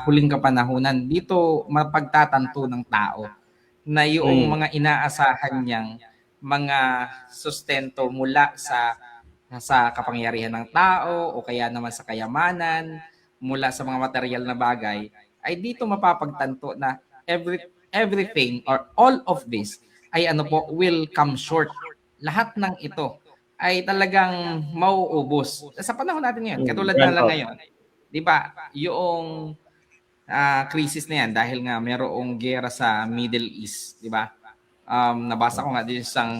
huling kapanahunan, dito mapagtatanto ng tao na yung mga inaasahan niyang mga sustento mula sa kapangyarihan ng tao o kaya naman sa kayamanan, mula sa mga material na bagay, ay dito mapapagtanto na everything or all of this ay will come short. Lahat ng ito ay talagang mauubos. Sa panahon natin ngayon, katulad na lang ngayon, di ba, yung crisis na yan dahil nga mayroong gera sa Middle East, di ba? Nabasa ko nga din isang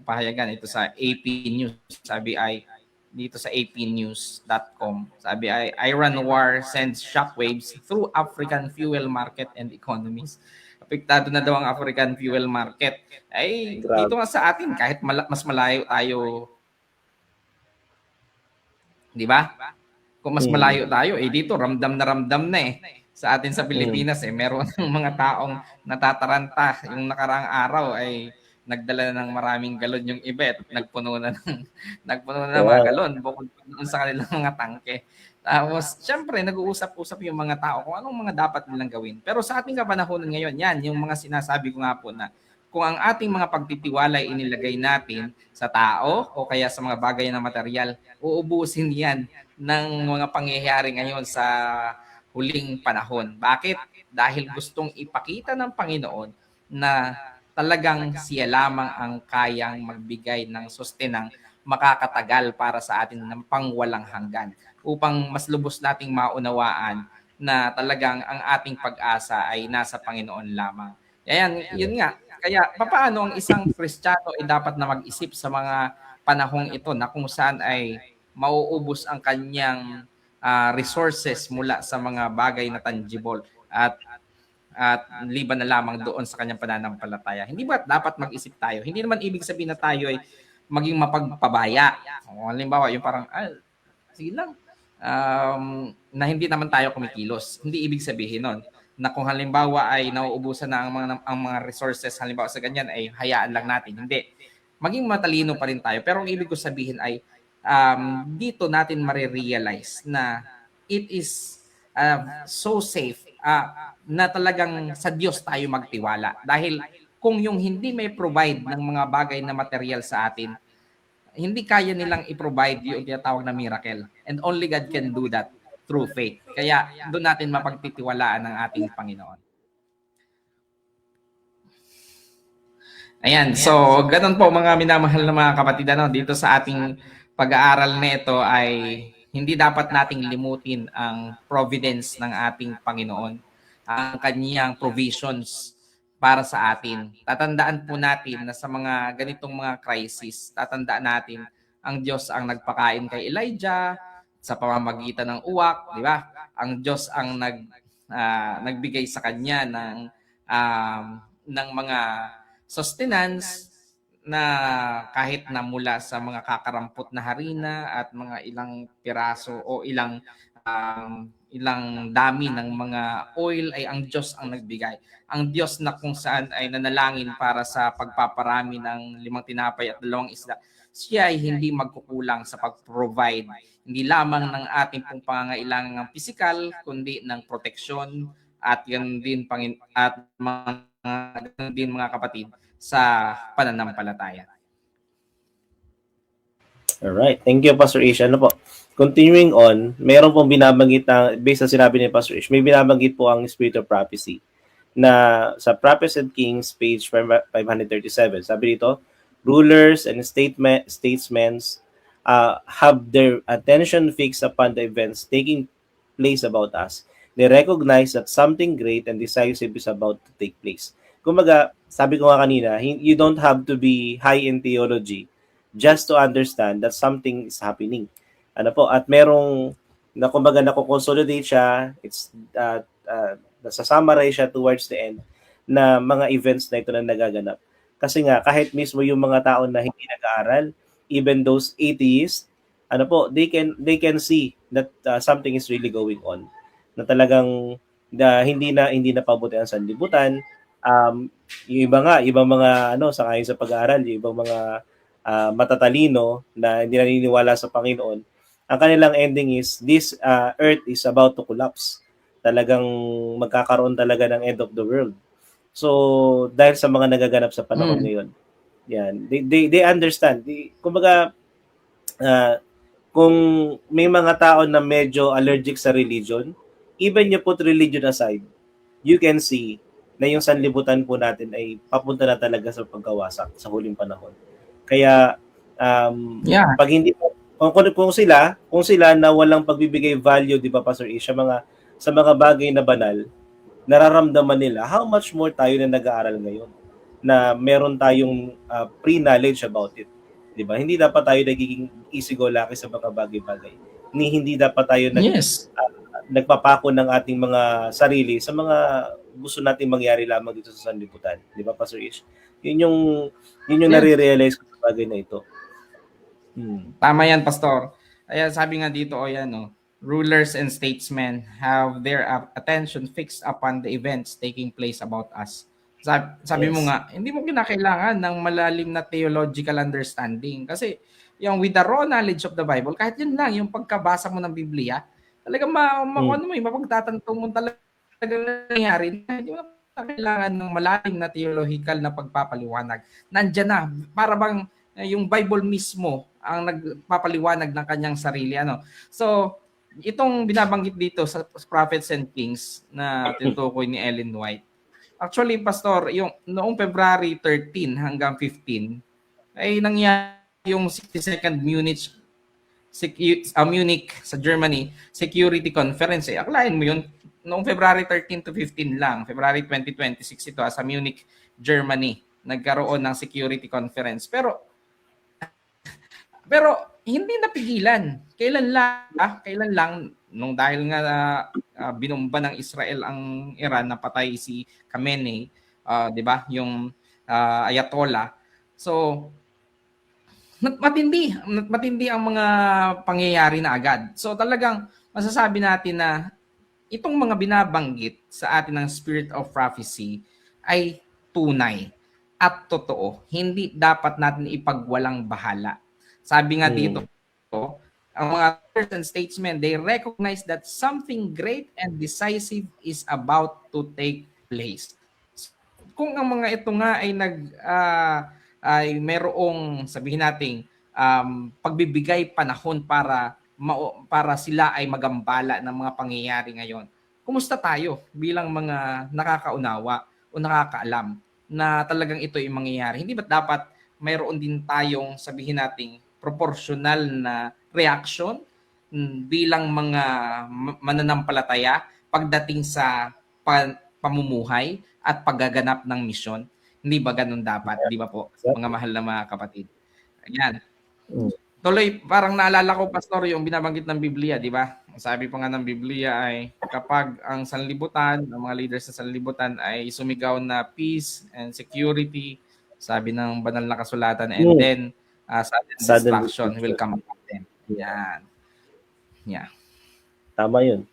pahayagan ito sa AP News. Sabi ay dito sa apnews.com. Sabi ay Iran war sends shockwaves through African fuel market and economies. Apektado na daw ang African fuel market. Ay dito nga sa atin kahit mas malayo tayo, di ba? Kung mas malayo tayo, dito ramdam na sa atin sa Pilipinas meron ng mga taong natataranta. Yung nakaraang araw ay nagdala ng maraming galon yung iba at nagpuno na ng mga galon bukod doon sa kanilang mga tangke. Tapos, syempre, nag-uusap-usap yung mga tao kung anong mga dapat nilang gawin. Pero sa ating kapanahonan ngayon, yan, yung mga sinasabi ko nga po na kung ang ating mga pagtitiwala ay inilagay natin sa tao o kaya sa mga bagay na material, uubusin yan ng mga pangyayari ngayon sa huling panahon. Bakit? Dahil gustong ipakita ng Panginoon na talagang siya lamang ang kayang magbigay ng sustenang makakatagal para sa atin ng pangwalang hanggan upang mas lubos nating maunawaan na talagang ang ating pag-asa ay nasa Panginoon lamang. Ayan, yun nga. Kaya papaano ang isang Kristiyano ay dapat na mag-isip sa mga panahong ito na kung saan ay mauubos ang kanyang resources mula sa mga bagay na tangible at liban na lamang doon sa kanyang pananampalataya. Hindi ba dapat mag-isip tayo? Hindi naman ibig sabihin na tayo ay maging mapagpabaya. O, halimbawa, yung parang, sige lang, na hindi naman tayo kumikilos. Hindi ibig sabihin nun na kung halimbawa ay nauubusan na ang mga resources, halimbawa sa ganyan, ay hayaan lang natin. Hindi. Maging matalino pa rin tayo. Pero ang ibig ko sabihin ay dito natin marirealize na it is so safe na talagang sa Diyos tayo magtiwala. Dahil kung yung hindi may provide ng mga bagay na material sa atin, hindi kaya nilang i-provide yung tinatawag na miracle. And only God can do that through faith. Kaya doon natin mapagtitiwalaan ng ating Panginoon. Ayan, so ganun po mga minamahal na mga kapatid, dito sa ating pag-aaral na ito ay hindi dapat nating limutin ang providence ng ating Panginoon, ang kanyang provisions para sa atin. Tatandaan po natin na sa mga ganitong mga crisis, tatandaan natin ang Diyos ang nagpakain kay Elijah sa pamamagitan ng uwak, di ba? Ang Diyos ang nagbigay sa kanya ng mga sustenance na kahit na mula sa mga kakarampot na harina at mga ilang piraso o ilang dami ng mga oil ay ang Diyos ang nagbigay. Ang Diyos na kung saan ay nanalangin para sa pagpaparami ng 5 tinapay at 2 isda, siya ay hindi magkukulang sa pag-provide hindi lamang ng ating pong pangangailangan pisikal kundi ng proteksyon at yan din at ganun din mga kapatid sa pananampalataya. Alright. Thank you, Pastor Ish. Ano po? Continuing on, meron pong binabanggit na, based sa sinabi ni Pastor Ish, may binabanggit po ang Spirit of Prophecy na sa Prophets and Kings, page 537. Sabi dito, rulers and statesmen have their attention fixed upon the events taking place about us. They recognize that something great and decisive is about to take place. Kumbaga, sabi ko nga kanina, you don't have to be high in theology just to understand that something is happening. Ano po, at merong na kumbaga nako-consolidate siya, it's nasa-summarize siya towards the end na mga events na ito na nagaganap. Kasi nga kahit mismo yung mga tao na hindi nag-aaral, even those atheists, ano po, they can see that something is really going on. Na talagang hindi na pabuti ang sanlibutan. Yung ibang mga sa ayon sa pag-aaral, yung ibang mga matatalino na hindi naniniwala sa Panginoon, ang kanilang ending is this earth is about to collapse. Talagang magkakaroon talaga ng end of the world. So, dahil sa mga nagaganap sa panahon ngayon, yan, they understand. Kumbaga, kung may mga tao na medyo allergic sa religion, even you put religion aside, you can see na yung sanlibutan po natin ay papunta na talaga sa pagkawasak sa huling panahon. Kaya pag hindi kung sila na walang pagbibigay value, di ba Pastor Ish, sa mga bagay na banal, nararamdaman nila how much more tayo na nag-aaral ngayon na meron tayong pre-knowledge about it. Di ba? Hindi dapat tayo nagiging easy-go-lucky sa mga bagay-bagay. Hindi dapat tayo nagpapako ng ating mga sarili sa mga gusto nating mangyari lamang dito sa sanlibutan. Di ba, Pastor Ish? Yun yung nare-realize ko sa bagay na ito. Tama yan, Pastor. Ayan, sabi nga dito, rulers and statesmen have their attention fixed upon the events taking place about us. Sabi mo nga, hindi mo kinakailangan ng malalim na theological understanding. Kasi yung with the raw knowledge of the Bible, kahit yun lang, yung pagkabasa mo ng Biblia, talagang mapagtatanto mo talaga nangyari. Hindi mo kailangan ng malalim na theological na pagpapaliwanag. Nandyan na, para bang yung Bible mismo ang nagpapaliwanag ng kanyang sarili. So, itong binabanggit dito sa Prophets and Kings na tinutukoy ni Ellen White, actually, Pastor, yung noong February 13 hanggang 15, ay nangyari yung 62nd Munich sa Germany Security Conference. Akalain mo yun, noong February 13 to 15 lang, February 2026 ito sa Munich, Germany, nagkaroon ng security conference. Pero hindi napigilan. Kailan lang nung dahil nga binomba ng Israel ang Iran, napatay si Khamenei, 'di ba? Yung Ayatollah. So matindi ang mga pangyayari na agad. So talagang masasabi natin na itong mga binabanggit sa atin ng Spirit of Prophecy ay tunay at totoo. Hindi dapat natin ipagwalang bahala. Sabi nga dito, ang mga leaders and statesmen, they recognize that something great and decisive is about to take place. Kung ang mga ito nga ay merong, sabihin natin, pagbibigay panahon para sila ay magambala ng mga pangyayari ngayon, kumusta tayo bilang mga nakakaunawa o nakakaalam na talagang ito ay mangyayari? Hindi ba dapat mayroon din tayong, sabihin natin, proportional na reaction bilang mga mananampalataya pagdating sa pamumuhay at paggaganap ng misyon? Hindi ba ganun dapat? Di ba po, mga mahal na mga kapatid? Ayan. Tuloy, parang naalala ko, Pastor, yung binabanggit ng Biblia, di ba? Sabi pa nga ng Biblia ay kapag ang sanlibutan, ang mga leaders sa sanlibutan ay sumigaw na peace and security, Sabi ng banal na kasulatan, and then sudden Sudden destruction will destruction. come upon them. Yan. Yeah. Tama yun.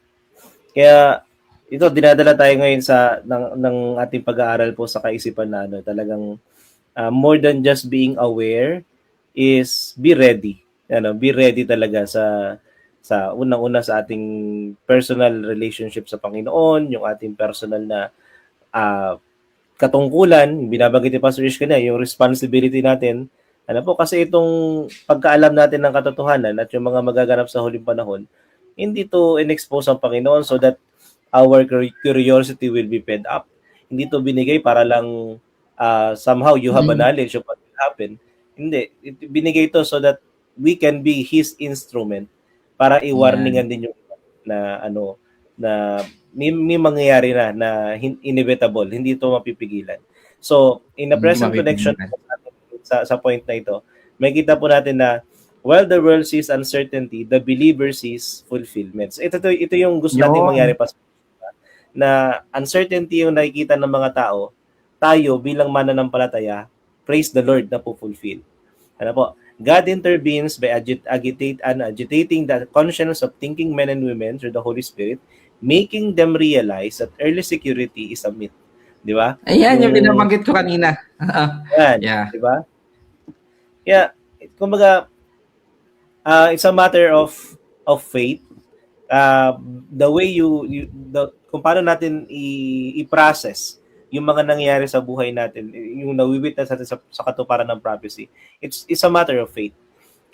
Kaya ito dinadala tayo ngayon sa ng ating pag-aaral po sa kaisipan na talagang more than just being aware is be ready. Be ready talaga sa unang-una sa ating personal relationship sa Panginoon, yung ating personal na katungkulan, yung binabanggit ni Pastor Ish kanina, yung responsibility natin. Kasi itong pagkaalam natin ng katotohanan at yung mga magaganap sa huling panahon, hindi to in-expose ang Panginoon so that our curiosity will be fed up. Hindi to binigay para lang somehow you have a knowledge of what will happen. Hindi. Binigay to so that we can be His instrument para i-warningan din yung na na may mangyayari na inevitable. Hindi to mapipigilan. So, in the present connection sa point na ito, may kita po natin na while the world sees uncertainty, the believer sees fulfillment. So, ito yung gusto natin mangyari pa na uncertainty yung nakikita ng mga tao, tayo bilang mananampalataya, praise the Lord na po-fulfill. God intervenes by agitating the conscience of thinking men and women through the Holy Spirit, making them realize that early security is a myth. Di ba? Ayan, yung binabanggit ko kanina. Yan, di ba? Kaya, kumbaga, it's a matter of faith. The way kung paano natin i-process yung mga nangyayari sa buhay natin, yung nawiwitness natin sa katuparan ng prophecy, it's a matter of faith.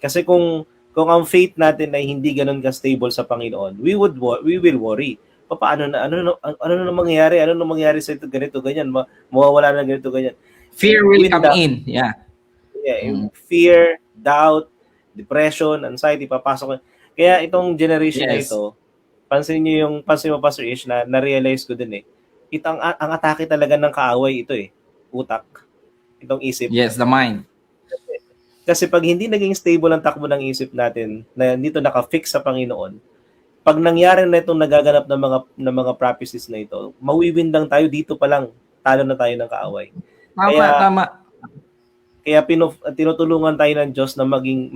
Kasi kung ang faith natin ay hindi ganoon ka-stable sa Panginoon, we will worry. Paano na mangyayari? Ano na mangyayari sa ito, ganito, ganyan, mawawala na ganito, ganyan. Fear will come in. Yeah. Fear, doubt, depression, anxiety, papasok. Kaya itong generation na ito, pansin mo, Pastor Ish, na-realize ko din ang atake talaga ng kaaway ito utak, itong isip. Yes, the mind. Kasi pag hindi naging stable ang takbo ng isip natin, na dito naka-fix sa Panginoon, pag nangyari na itong nagaganap ng mga prophecies na ito, mawiwindang tayo dito pa lang, talo na tayo ng kaaway. Tama. Kaya tinutulungan tayo ng Diyos na maging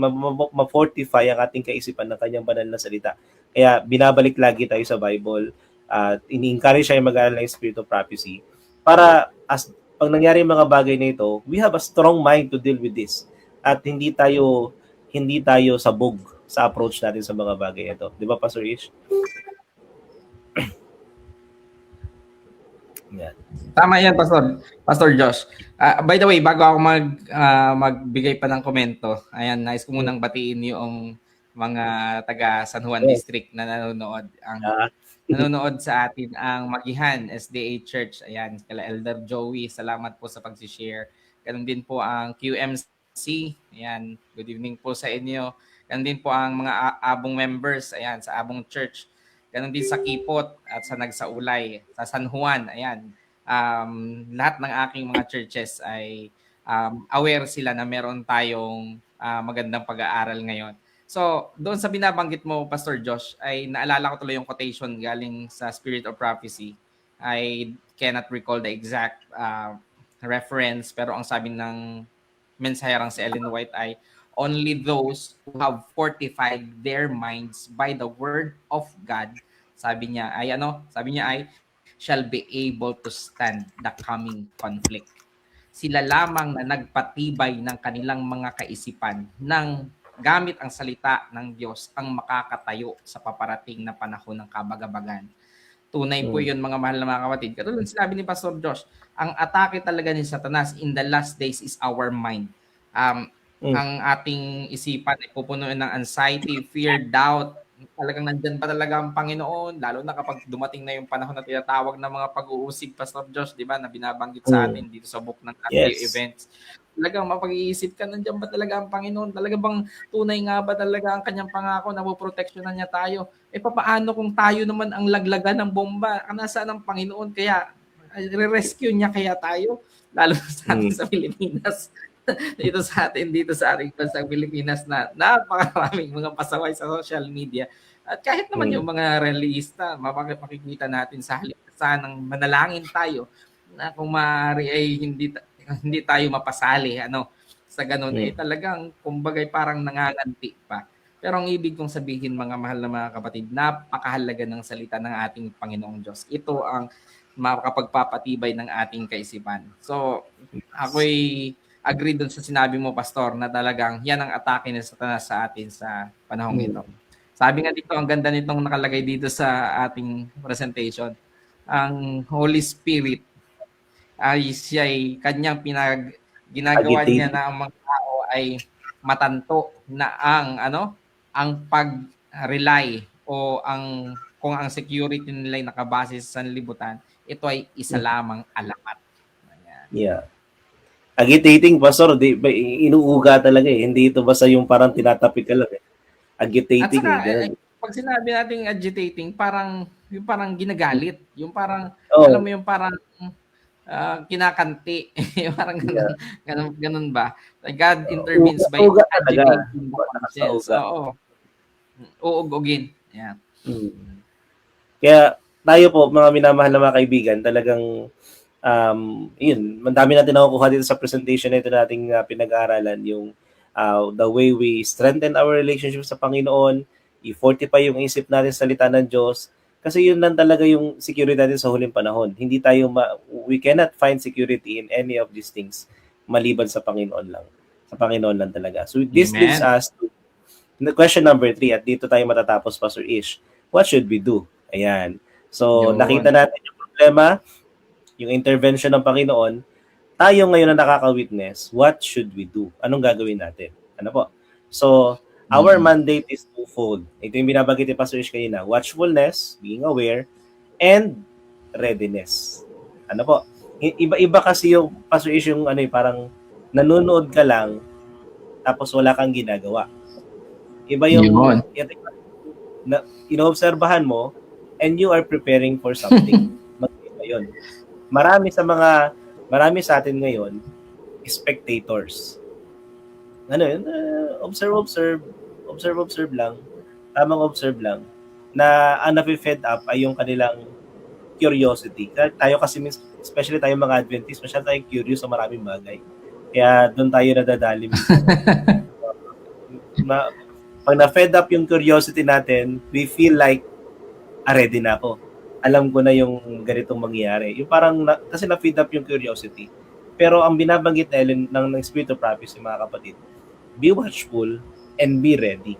ma-fortify ang ating kaisipan ng kanyang banal na salita. Kaya binabalik lagi tayo sa Bible at ini-encourage siya yung mag-aaral ng Spirit of Prophecy para pag nangyari yung mga bagay na ito, we have a strong mind to deal with this at hindi tayo sabog sa approach natin sa mga bagay ito. Di ba, Pastor Ish? Yeah. Tama yan, Pastor Josh. By the way, bago ako magbigay pa ng komento, ayan, nais ko munang batiin yung mga taga San Juan District na nanonood. Nanonood sa atin ang Magihan SDA Church. Ayan, kala Elder Joey, salamat po sa pag-share. Ganun din po ang QMC. Ayan, good evening po sa inyo. Ganun din po ang mga Abong members, ayan, sa Abong Church. Ganun din sa Kipot at sa Nagsaulay, sa San Juan, ayan. Lahat ng aking mga churches ay aware sila na meron tayong magandang pag-aaral ngayon. So, doon sa binabanggit mo, Pastor Josh, ay naalala ko tuloy yung quotation galing sa Spirit of Prophecy. I cannot recall the exact reference, pero ang sabi ng mensahirang si Ellen White ay, only those who have fortified their minds by the word of God, sabi niya ay shall be able to stand the coming conflict. Sila lamang na nagpatibay ng kanilang mga kaisipan ng gamit ang salita ng Diyos ang makakatayo sa paparating na panahon ng kabagabagan. Tunay po yun, mga mahal na mga kapatid. Katulad sinabi ni Pastor Josh, ang atake talaga ni Satanas in the last days is our mind. Ang ating isipan ay pupunuin ng anxiety, fear, doubt. Talagang nandyan pa talaga ang Panginoon, lalo na kapag dumating na yung panahon na tinatawag ng mga pag-uusig, Pastor Josh, di ba, na binabanggit sa atin dito sa book ng events. Talagang mapag-iisip ka, nandiyan ba talaga ang Panginoon? Talaga bang tunay nga ba talaga ang kanyang pangako na poproteksyonan niya tayo? Papaano kung tayo naman ang laglagan ng bomba? Nasaan ang Panginoon? Kaya, re-rescue niya kaya tayo? Lalo sa atin sa Pilipinas. dito sa ating bansang Pilipinas na napakaraming mga pasaway sa social media. At kahit naman yung mga realista, makikita natin sa halip sanang manalangin tayo na kung maaari ay hindi hindi tayo mapasali sa ganun Mm. talagang kumbagay parang nanganganti pa. Pero ang ibig kong sabihin mga mahal na mga kapatid, napakahalaga ng salita ng ating Panginoong Diyos. Ito ang makakapagpapatibay ng ating kaisipan. So, ako'y agree dun sa sinabi mo, Pastor, na talagang yan ang atake ng Satanas sa atin sa panahong ito. Sabi nga dito, ang ganda nitong nakalagay dito sa ating presentation. Ang Holy Spirit ay siya'y kanyang ginagawa niya Agitating. na ang mga tao ay matanto na ang pag-rely o kung ang security nila ay nakabase sa sanlibutan, ito ay isa lamang alamat. Ayan. Yeah. Agitating, Pastor, inuuga talaga eh. Hindi ito basta yung parang tinatapik ka lang eh. At Agitating saka eh, ganun. pag sinabi nating agitating, yung parang ginagalit, yung parang alam Oh, mo yung parang kinakanti, parang yeah. ganun ba? God intervenes by Uga talaga. agitating the Malakas na conscience. uga. Oo. Uugugin. Yan. Mm. Kaya tayo po, mga minamahal na mga kaibigan, talagang yun, mandami natin nakukuha dito sa presentation na ito nating pinag-aaralan, yung the way we strengthen our relationship sa Panginoon, i-fortify yung isip natin sa salita ng Diyos, kasi yun lang talaga yung security natin sa huling panahon. Hindi tayo, we cannot find security in any of these things maliban sa Panginoon lang. Sa Panginoon lang talaga. So this leads Amen. us to the question number 3, at dito tayo matatapos, Pastor Ish. What should we do? Ayan. So, nakita Yun. natin yung problema, yung intervention ng Panginoon. Tayo ngayon na nakaka-witness, what should we do? Anong gagawin natin? Ano po? So, our Mm. mandate is twofold. Ito yung binabanggit ni Pastor Ish kanina. Watchfulness, being aware, and readiness. Ano po? Iba-iba kasi yung Pastor Ish, yung parang nanonood ka lang, tapos wala kang ginagawa. Iba yung Yun. inoobserbahan mo and you are preparing for something. Magkaiba yun. Marami sa atin ngayon, spectators. Ano yun? Observe lang. Tamang observe lang. Na ang nafe-fed up ay yung kanilang curiosity. Tayo kasi, especially tayo mga Adventist, masyadong tayo curious sa maraming bagay. Kaya doon tayo nadadali minsan. Pag na-fed up yung curiosity natin, we feel like, ready na ako. Alam ko na yung ganitong mangyayari. Yung parang, kasi na-feed up yung curiosity. Pero ang binabanggit na ng Spirit of Prophecy, mga kapatid, be watchful and be ready.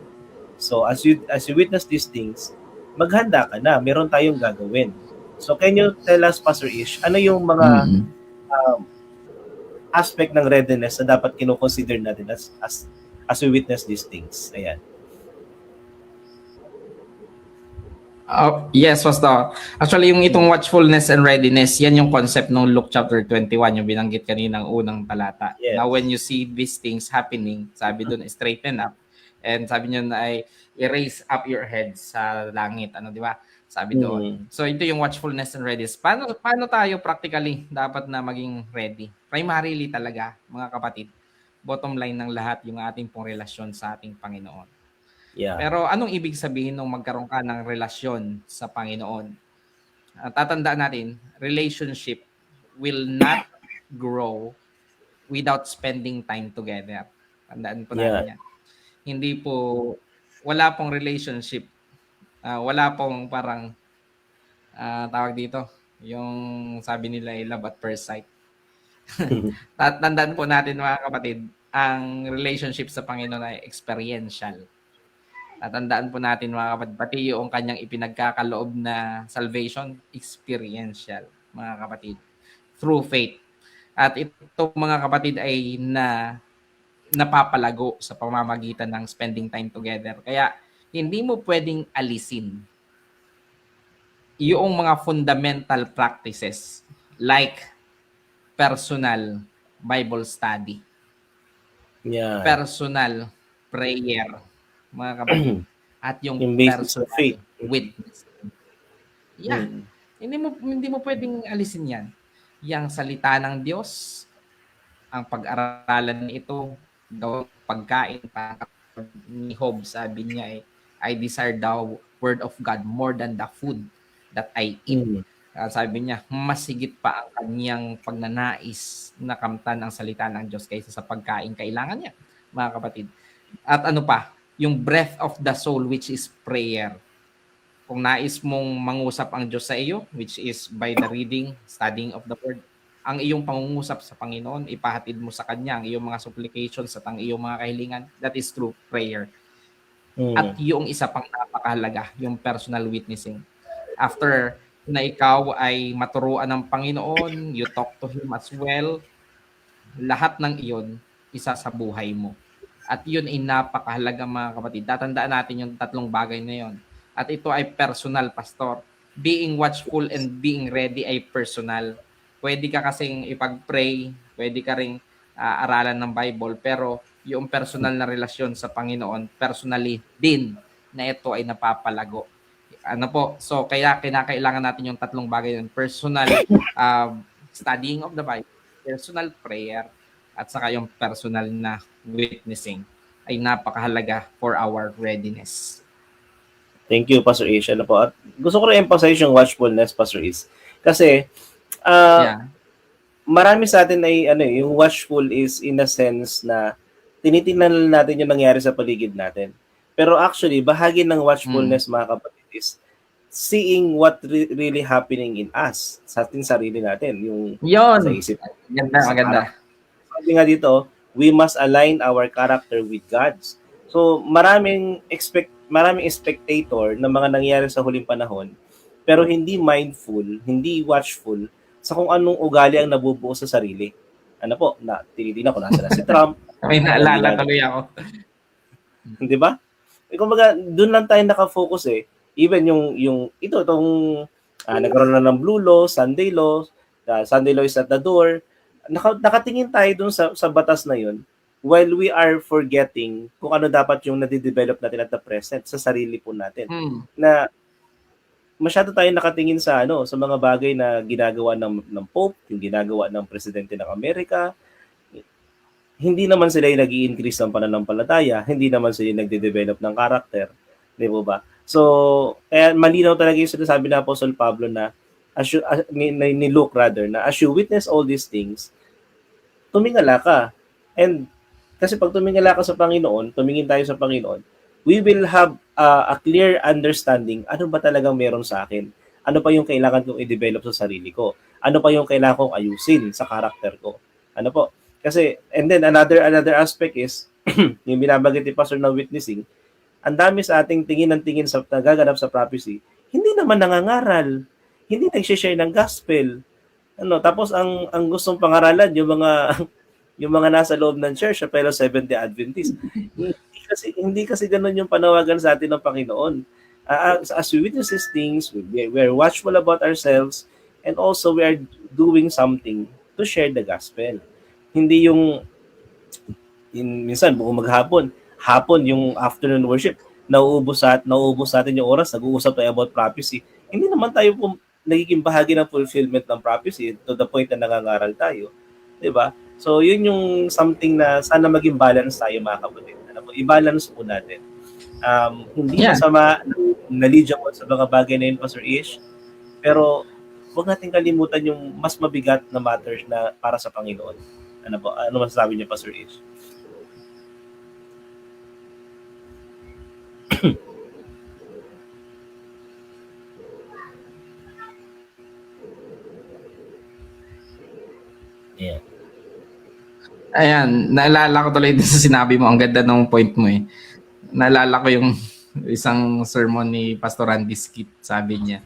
So, as you witness these things, maghanda ka na. Meron tayong gagawin. So, can you tell us, Pastor Ish, ano yung mga aspect ng readiness na dapat kino-consider natin as we witness these things? Ayan. Yes, Pastor. Actually, yung itong watchfulness and readiness, yan yung concept ng Luke chapter 21, yung binanggit kaninang unang talata. Yes. Now, when you see these things happening, sabi doon, straighten up. And sabi nyo na ay, raise up your head sa langit. Di ba? Sabi doon. So, ito yung watchfulness and readiness. Paano tayo practically dapat na maging ready? Primarily talaga, mga kapatid, bottom line ng lahat, yung ating pong relasyon sa ating Panginoon. Yeah. Pero anong ibig sabihin nung magkaroon ka ng relasyon sa Panginoon? Tatandaan natin, relationship will not grow without spending time together. Tandaan po natin yan. Hindi po, wala pong relationship, wala pong parang, tawag dito, yung sabi nila ay love at first sight. Tandaan po natin mga kapatid, ang relationship sa Panginoon ay experiential. Tatandaan po natin mga kapatid, pati yung kanyang ipinagkakaloob na salvation, experiential, mga kapatid, through faith. At ito mga kapatid ay napapalago sa pamamagitan ng spending time together. Kaya hindi mo pwedeng alisin yung mga fundamental practices like personal Bible study, personal prayer, mga kapatid, at yung personal witness. Yeah. Hindi mo pwedeng alisin yan. Yang salita ng Diyos, ang pag-aralan nito, pagkain ni Job, sabi niya I desire the word of God more than the food that I eat. Sabi niya, mas higit pa ang kanyang pagnanais na kamtan ang salita ng Diyos kaysa sa pagkain kailangan niya, mga kapatid. At ano pa, yung breath of the soul which is prayer. Kung nais mong mangusap ang Diyos sa iyo, which is by the reading, studying of the Word, ang iyong pangungusap sa Panginoon, ipahatid mo sa Kanya ang iyong mga supplications at ang iyong mga kahilingan, that is through prayer. At yung isa pang napakahalaga, yung personal witnessing. After na ikaw ay maturuan ng Panginoon, you talk to Him as well, lahat ng iyon, isa sa buhay mo. At yun ay napakahalaga mga kapatid. Tatandaan natin yung tatlong bagay na yun. At ito ay personal, Pastor. Being watchful and being ready ay personal. Pwede ka kasing ipag-pray, pwede ka ring aralan ng Bible, pero yung personal na relasyon sa Panginoon, personally din na ito ay napapalago. Ano po, so kaya kinakailangan natin yung tatlong bagay yun. Personal studying of the Bible, personal prayer, at saka yung personal na witnessing ay napakahalaga for our readiness. Thank you, Pastor Ish. Ano po? At gusto ko rin emphasize yung watchfulness, Pastor Ish. Kasi, marami sa atin ay, yung watchful is in a sense na tinitingnan natin yung nangyari sa paligid natin. Pero actually, bahagi ng watchfulness, mga kapatid, is seeing what really happening in us, sa ating sarili natin, yung sa isip. Maganda. Sabi nga dito, we must align our character with God's. So, maraming spectator ng mga nangyari sa huling panahon, pero hindi mindful, hindi watchful sa kung anong ugali ang nabubuo sa sarili. Ano po, tinitingnan ko nasa na si Trump. May naalala tuloy ako. Di ba? Kumbaga, doon lang tayo nakafocus eh. Even itong nagkaroon na ng Blue Law, Sunday Law, Sunday Law is at the door. Nakatingin tayo doon sa batas na yun while we are forgetting kung ano dapat yung nadidevelop natin at the present sa sarili po natin. Na masyado tayo nakatingin sa mga bagay na ginagawa ng Pope, yung ginagawa ng Presidente ng Amerika. Hindi naman sila yung nag-i-increase ng pananampalataya, hindi naman sila yung nagde-develop ng character, di ba? So, kaya malinaw talaga yung sinasabi na Apostle Pablo na ni Luke rather, na as you witness all these things, tumingala ka. And kasi pag tumingala ka sa Panginoon, tumingin tayo sa Panginoon, we will have a clear understanding ano ba talagang meron sa akin. Ano pa yung kailangan kong i-develop sa sarili ko? Ano pa yung kailangan kong ayusin sa karakter ko? Ano po? Kasi, and then another aspect is, yung binabanggit ni Pastor na witnessing, ang dami sa ating tingin ng tingin sa nagaganap sa prophecy, hindi naman nangangaral, hindi nag-share ng gospel. Tapos ang gustong pangaralan yung mga nasa loob ng church, fellow Seventh-day Adventist. Hindi kasi ganoon yung panawagan sa atin ng Panginoon. As we witness these things, we are watchful about ourselves, and also we are doing something to share the gospel. Hindi minsan buong hapon yung afternoon worship, nauubos natin yung oras, nag-uusap tayo about prophecy. Hindi naman tayo nagiging bahagi ng fulfillment ng prophecy to the point na nangangaral tayo. Diba? So, yun yung something na sana maging balance tayo, mga kapatid. I-balance po natin. Hindi masama na-lead ako sa mga bagay na yun, Pastor Ish, pero huwag natin kalimutan yung mas mabigat na matters na para sa Panginoon. Ano masasabi niyo, Pastor Ish? Yeah. Ayan, naalala ko tuloy din sa sinabi mo. Ang ganda ng point mo eh. Naalala ko yung isang sermon ni Pastor Randy Skip. Sabi niya,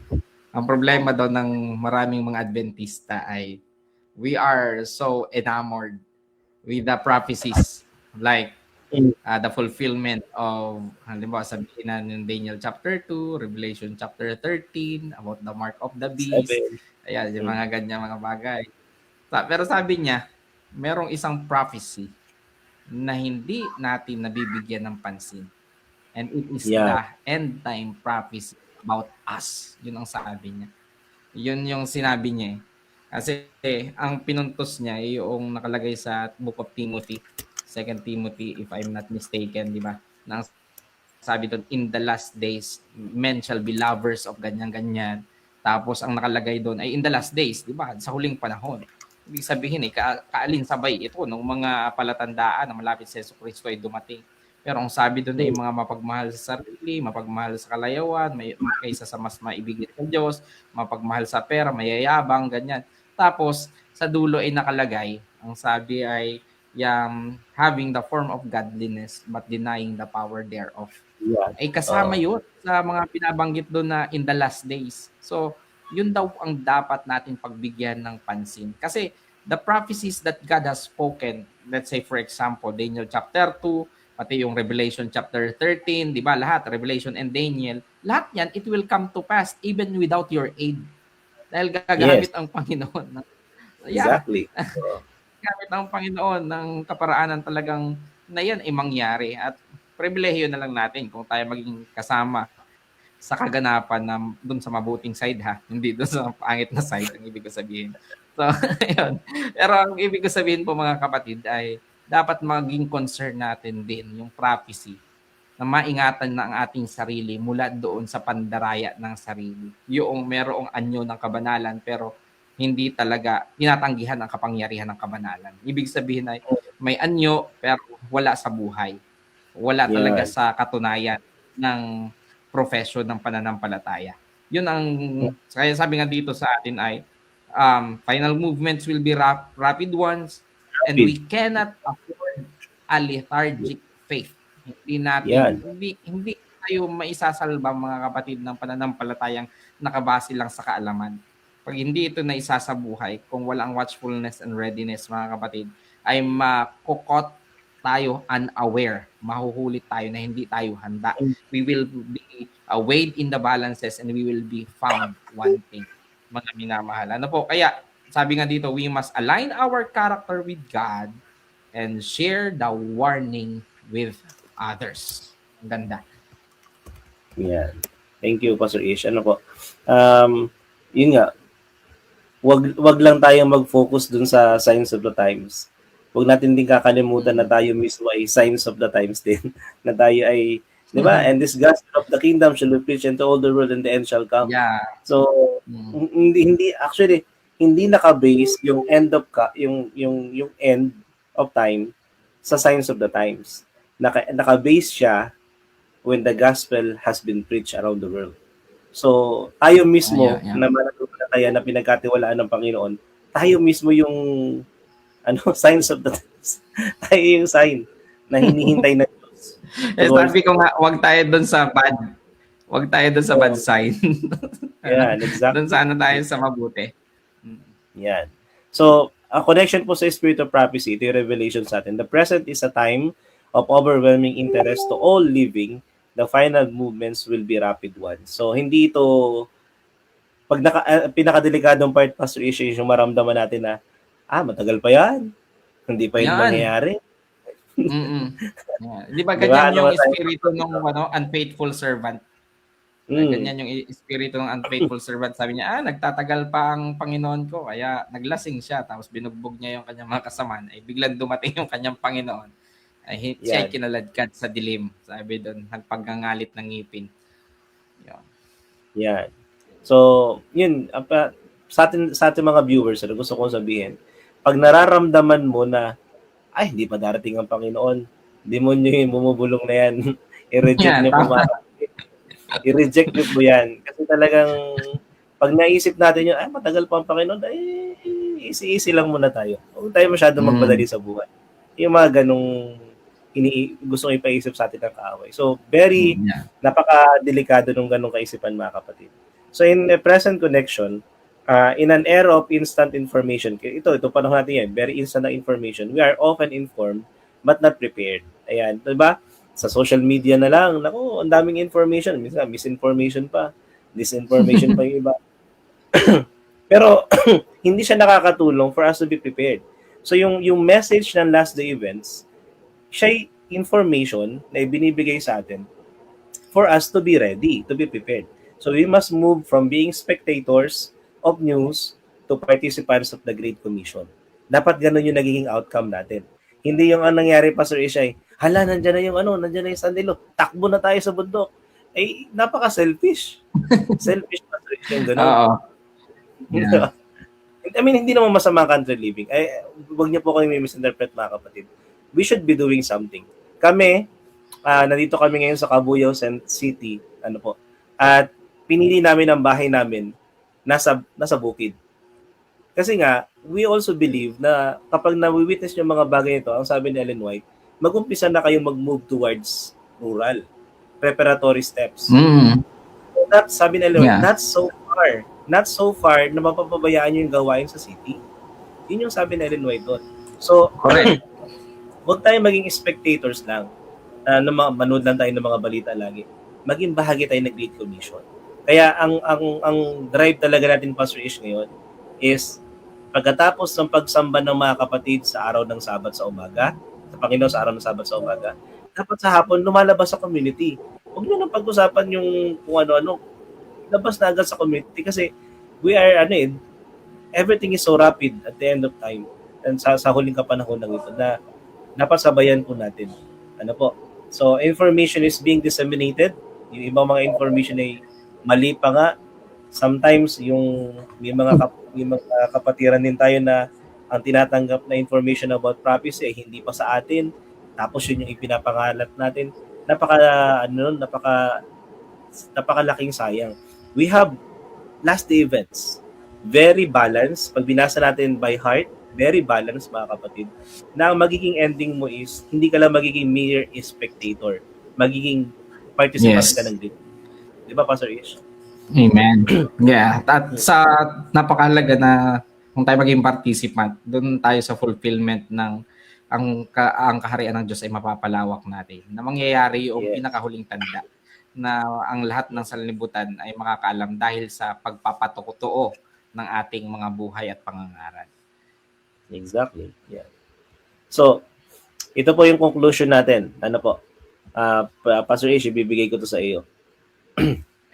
ang problema daw ng maraming mga Adventista ay we are so enamored with the prophecies. Like the fulfillment of, halimbawa sabihin na ng Daniel chapter 2, Revelation chapter 13, about the mark of the beast. Ayan, yung mga ganyan mga bagay. Pero sabi niya, merong isang prophecy na hindi natin nabibigyan ng pansin. And it is the end time prophecy about us. Yun ang sabi niya. Yun yung sinabi niya eh. Kasi ang pinuntos niya ay yung nakalagay sa Book of Timothy, 2 Timothy, if I'm not mistaken, di ba? Sabi doon, in the last days, men shall be lovers of ganyan-ganyan. Tapos ang nakalagay doon ay in the last days, di ba? Sa huling panahon. Ibig sabihin kaalinsabay ito ng mga palatandaan na malapit si Jesucristo ay dumating. Pero ang sabi doon ay mga mapagmahal sa sarili, mapagmahal sa kalayawan, kaysa sa mas maibigit ng Diyos, mapagmahal sa pera, mayayabang, ganyan. Tapos sa dulo ay nakalagay, ang sabi ay having the form of godliness but denying the power thereof. Yeah. Ay kasama yun sa mga pinabanggit doon na in the last days. So, yun daw ang dapat natin pagbigyan ng pansin. Kasi the prophecies that God has spoken, let's say for example, Daniel chapter 2, pati yung Revelation chapter 13, di ba? Lahat, Revelation and Daniel, lahat yan, it will come to pass even without your aid. Dahil gagamit ang Panginoon. Exactly. Gamit ng Panginoon ng kaparaanan talagang na yan ay mangyari. At pribilehiyo na lang natin kung tayo maging kasama sa kaganapan na dun sa mabuting side ha, hindi dun sa pangit na side ang ibig ko sabihin. So, ayun. Pero ang ibig ko sabihin po mga kapatid ay dapat maging concern natin din yung prophecy na maingatan na ang ating sarili mula doon sa pandaraya ng sarili. Yung merong anyo ng kabanalan pero hindi talaga tinatanggihan ang kapangyarihan ng kabanalan. Ibig sabihin ay may anyo pero wala sa buhay. Wala talaga sa katunayan ng profession ng pananampalataya. Yun ang, kaya sabi nga dito sa atin ay, final movements will be rapid ones and we cannot afford a lethargic faith. Hindi tayo maisasalba mga kapatid ng pananampalatayang nakabase lang sa kaalaman. Pag hindi ito na isa sa buhay, kung walang watchfulness and readiness mga kapatid, ay makukot tayo unaware. Mahuhuli tayo na hindi tayo handa. We will be weighed in the balances and we will be found wanting. Mga minamahal. Ano po? Kaya sabi nga dito, we must align our character with God and share the warning with others. Ang ganda. Yeah. Thank you, Pastor Ish. Ano po? Yun nga, wag lang tayong mag-focus dun sa signs of the times. Huwag natin din kakalimutan na tayo mismo ay signs of the times din. Na tayo ay, di ba? And this gospel of the kingdom shall be preached into all the world and the end shall come. Yeah. So, hindi actually hindi naka-base yung end of time sa signs of the times. Naka-base siya when the gospel has been preached around the world. So, tayo mismo na mananampalataya na pinagkatiwalaan ng Panginoon, tayo mismo yung signs of the times. Tayo yung sign na hinihintay na Diyos. Sabi ko nga, wag tayo doon sa bad. Wag tayo doon sa bad sign. Yan, exactly. Doon sana tayo sa mabuti. Yan. So, a connection po sa spirit of prophecy, ito yung revelation sa atin. The present is a time of overwhelming interest to all living. The final movements will be rapid ones. So, hindi ito, pag pinakadelikadong part, Pastor Isha, yung maramdaman natin na, matagal pa yan. Hindi pa yun mangyayari. Di ba ganyan yung espiritu ng unfaithful servant? Ganyan yung espiritu ng unfaithful servant. Sabi niya, nagtatagal pa ang Panginoon ko, kaya naglasing siya, tapos binugbog niya yung kanyang mga kasamaan, ay biglang dumating yung kanyang Panginoon. Ay siya kinaladkad sa dilim. Sabi doon, nagpagngangalit ng ngipin. Yan. So, yun, sa ating mga viewers, gusto kong sabihin, pag nararamdaman mo na, hindi pa darating ang Panginoon, demonyo yung bumubulong na yan, i-reject niyo po i-reject niyo po yan. Kasi talagang, pag naisip natin yun, matagal pa ang Panginoon, easy lang muna tayo. Huwag tayo masyadong magpadali sa buhay. Yung mga ganong gustong ipaisip sa atin ng kaaway. So, very napaka-delikado nung ganong kaisipan mga kapatid. So, in a present connection, in an era of instant information, ito panahon natin yan, very instant na information, we are often informed but not prepared. Ayan, diba? Sa social media na lang, naku, ang daming information, minsan misinformation pa, disinformation pa yung iba. Pero hindi siya nakakatulong for us to be prepared. So yung message ng last day events, siya information na ibinibigay sa atin for us to be ready, to be prepared. So we must move from being spectators of news to participants of the Great Commission. Dapat ganun yung nagiging outcome natin. Hindi yung nangyari, Pastor Ishay, nandiyan na nandiyan na yung sandilo, takbo na tayo sa bundok. Napaka-selfish. Selfish, Pastor Yung gano'n. Oo. Yeah. I mean, hindi naman masama ang country living. Huwag niyo po kami may misinterpret, mga kapatid. We should be doing something. Kami, nandito kami ngayon sa Cabuyao City, ano po. At pinili namin ang bahay namin nasa bukid. Kasi nga, we also believe na kapag na-witness yung mga bagay ito, ang sabi ni Ellen White, mag-umpisa na kayong mag-move towards rural, preparatory steps. Mm. That, sabi ni Ellen White, Yeah. not so far na mapapabayaan nyo yung gawain sa city. Yun yung sabi ni Ellen White doon. So, Correct. huwag tayong maging spectators lang, na manood lang tayo ng mga balita lagi. Maging bahagi tayo ng Great Commission. Kaya ang drive talaga natin, Pastor Ish, ngayon is pagkatapos ng pagsamba ng mga kapatid sa araw ng Sabat sa umaga, sa Panginoon sa araw ng Sabat sa umaga, dapat sa hapon lumalabas sa community. Huwag nyo nang pag-usapan yung kung ano-ano. Labas na agad sa community kasi we are, everything is so rapid at the end of time. And sa huling kapanahon ng ito na dapat sabayan po natin. Ano po? So, information is being disseminated. Yung ibang mga information ay mali pa nga. Sometimes, may mga kapatiran din tayo na ang tinatanggap na information about prophecy ay hindi pa sa atin. Tapos yun yung ipinapangalat natin. Napakalaking sayang. We have last day events. Very balanced. Pag binasa natin by heart, very balanced, mga kapatid. Na ang magiging ending mo is, hindi ka lang magiging mere spectator. Magiging participant ka ng dito. Di ba, Pastor Ish? Amen. Yeah. At sa napakahalaga na kung tayo maging participant, doon tayo sa fulfillment ng ang kaharian ng Diyos ay mapapalawak natin. Na mangyayari yung pinakahuling tanda na ang lahat ng sanlibutan ay makakaalam dahil sa pagpapatutuo ng ating mga buhay at pangangaral. Exactly. Yeah. So, ito po yung conclusion natin. Ano po? Pastor Ish, ibibigay ko to sa iyo.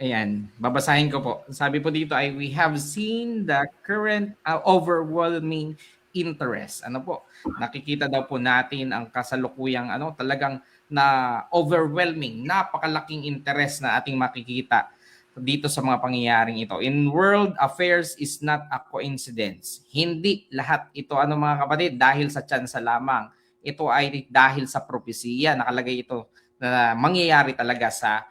Ayan, babasahin ko po. Sabi po dito ay, we have seen the current overwhelming interest. Ano po? Nakikita daw po natin ang kasalukuyang talagang na overwhelming, napakalaking interest na ating makikita dito sa mga pangyayaring ito. In world affairs is not a coincidence. Hindi lahat ito, mga kapatid, dahil sa tsansa lamang. Ito ay dahil sa propesiya. Nakalagay ito na mangyayari talaga sa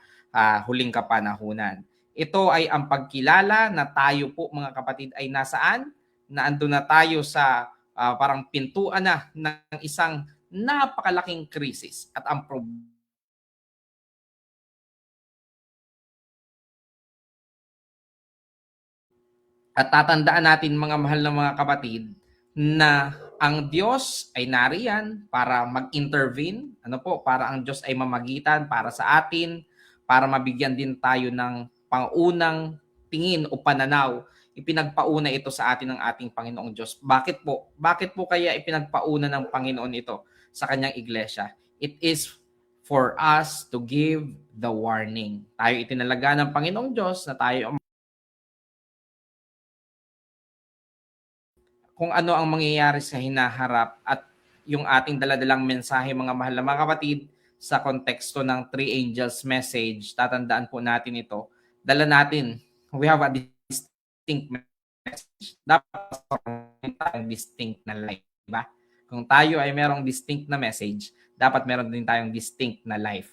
huling kapanahunan. Ito ay ang pagkilala na tayo po, mga kapatid, ay nasaan? Na andun na tayo sa parang pintuan na ng isang napakalaking krisis. At ang At tatandaan natin, mga mahal na mga kapatid, na ang Diyos ay nariyan para mag-intervene, para ang Diyos ay mamagitan para sa atin, para mabigyan din tayo ng pangunang tingin o pananaw. Ipinagpauna ito sa atin ng ating Panginoong Diyos. Bakit po? Bakit po kaya ipinagpauna ng Panginoon ito sa kanyang iglesia? It is for us to give the warning. Tayo itinalaga ng Panginoong Diyos na tayo kung ano ang mangyayari sa hinaharap at yung ating daladalang mensahe, mga mahal na mga kapatid, sa konteksto ng Three Angels message. Tatandaan po natin ito. Dala natin, we have a distinct message. Dapat tayong distinct na life. Diba? Kung tayo ay merong distinct na message, dapat meron din tayong distinct na life.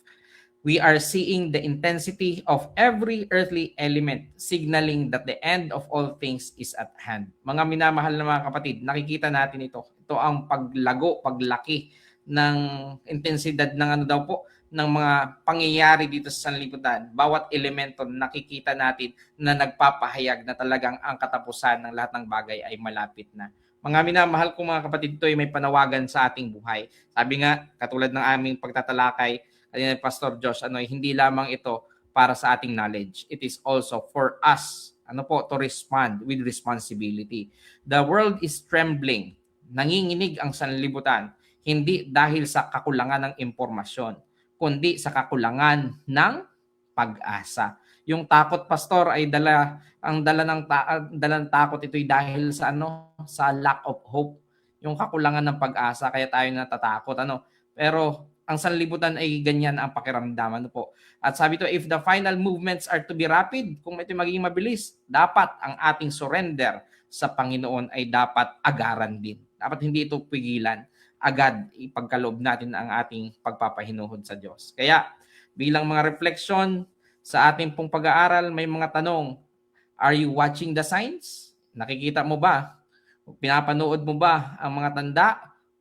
We are seeing the intensity of every earthly element, signaling that the end of all things is at hand. Mga minamahal na mga kapatid, nakikita natin ito. Ito ang paglago, paglaki ng intensidad ng ng mga pangyayari dito sa sanlibutan. Bawat elemento nakikita natin na nagpapahayag na talagang ang katapusan ng lahat ng bagay ay malapit na. Mga minamahal kong mga kapatid, ito ay may panawagan sa ating buhay. Sabi nga, katulad ng aming pagtatalakay, Pastor Josh, hindi lamang ito para sa ating knowledge. It is also for us, to respond with responsibility. The world is trembling. Nanginginig ang sanlibutan, hindi dahil sa kakulangan ng impormasyon, kundi sa kakulangan ng pag-asa. Yung takot, Pastor, ay dala ng takot, ito'y dahil sa sa lack of hope. Yung kakulangan ng pag-asa, kaya tayo natatakot. Pero ang sanlibutan ay ganyan ang pakiramdaman, ano po. At sabi to, if the final movements are to be rapid, kung ito magiging mabilis, dapat ang ating surrender sa Panginoon ay dapat agaran din. Dapat hindi ito pigilan. Agad ipagkaloob natin ang ating pagpapahinuhod sa Diyos. Kaya bilang mga refleksyon sa ating pong pag-aaral, may mga tanong. Are you watching the signs? Nakikita mo ba? Pinapanood mo ba ang mga tanda?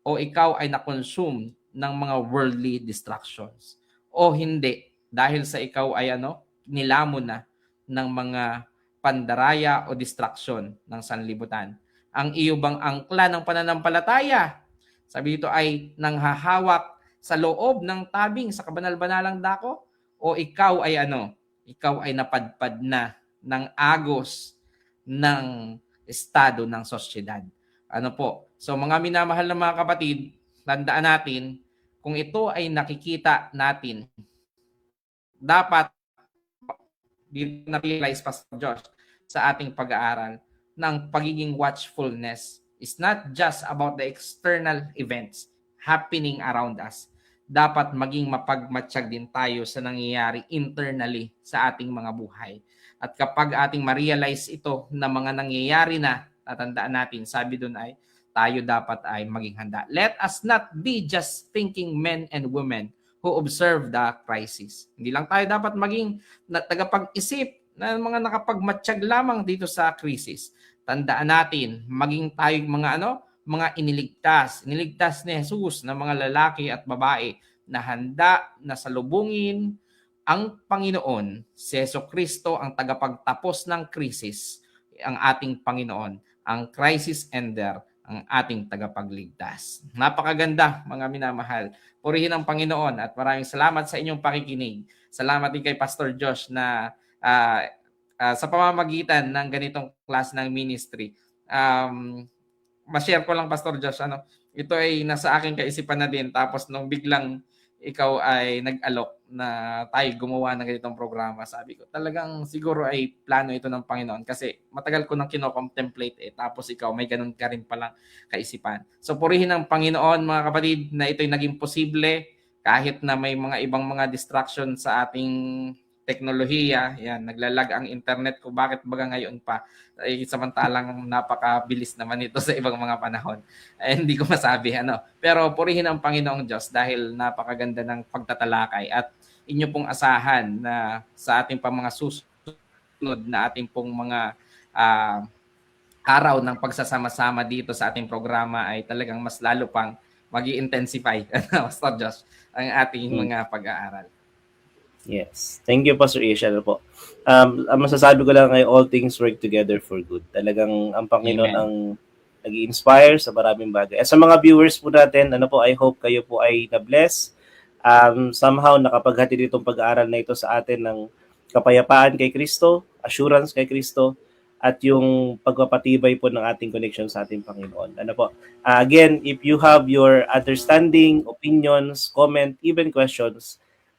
O ikaw ay na-consume ng mga worldly distractions? O hindi? Dahil sa ikaw ay nilamon na ng mga pandaraya o distraction ng sanlibutan. Ang iyo bang angkla ng pananampalataya? Sabi dito ay nanghahawak sa loob ng tabing sa kabanal-banalang dako? O ikaw ay Ikaw ay napadpad na ng agos ng estado ng sosyedad. Ano po? So mga minamahal na mga kapatid, tandaan natin, kung ito ay nakikita natin, dapat na-realize, Pastor Josh, sa ating pag-aaral ng pagiging watchfulness is not just about the external events happening around us. Dapat maging mapagmatsyag din tayo sa nangyayari internally sa ating mga buhay. At kapag ating ma-realize ito na mga nangyayari na, tatandaan natin, sabi doon ay, tayo dapat ay maging handa. Let us not be just thinking men and women who observe the crisis. Hindi lang tayo dapat maging tagapag-isip na mga nakapagmatsyag lamang dito sa krisis. Tandaan natin, maging tayo mga iniligtas. Iniligtas ni Jesus na mga lalaki at babae na handa na salubungin ang Panginoon. Si Jesucristo ang tagapagtapos ng krisis, ang ating Panginoon, ang crisis ender, ang ating tagapagligtas. Napakaganda, mga minamahal. Purihin ang Panginoon at maraming salamat sa inyong pakikinig. Salamat din kay Pastor Josh na sa pamamagitan ng ganitong klase ng ministry. Ma-share ko lang, Pastor Josh, ito ay nasa aking kaisipan na din, tapos nung biglang ikaw ay nag-alok na tayo gumawa ng ganitong programa, sabi ko, talagang siguro ay plano ito ng Panginoon kasi matagal ko nang kino-contemplate tapos ikaw may ganun ka rin palang kaisipan. So purihin ang Panginoon, mga kapatid, na ito'y naging posible kahit na may mga ibang mga distraction sa ating teknolohiya. Yan, naglalag ang internet ko. Bakit baga ngayon pa? Samantalang napakabilis naman ito sa ibang mga panahon. Hindi ko masabi. Pero purihin ang Panginoong Diyos dahil napakaganda ng pagtatalakay at inyo pong asahan na sa ating pang mga susunod na ating pong mga araw ng pagsasama-sama dito sa ating programa ay talagang mas lalo pang mag-i-intensify, Pastor Josh, ang ating mga pag-aaral. Yes. Thank you, Pastor Isha. Po. Ang masasabi ko lang ay all things work together for good. Talagang ang Panginoon ang nag-i-inspire sa maraming bagay. At sa mga viewers po natin, I hope kayo po ay na-bless. Somehow, nakapaghatid itong pag-aaral na ito sa atin ng kapayapaan kay Kristo, assurance kay Kristo, at yung pagpapatibay po ng ating connection sa ating Panginoon. Again, if you have your understanding, opinions, comment, even questions,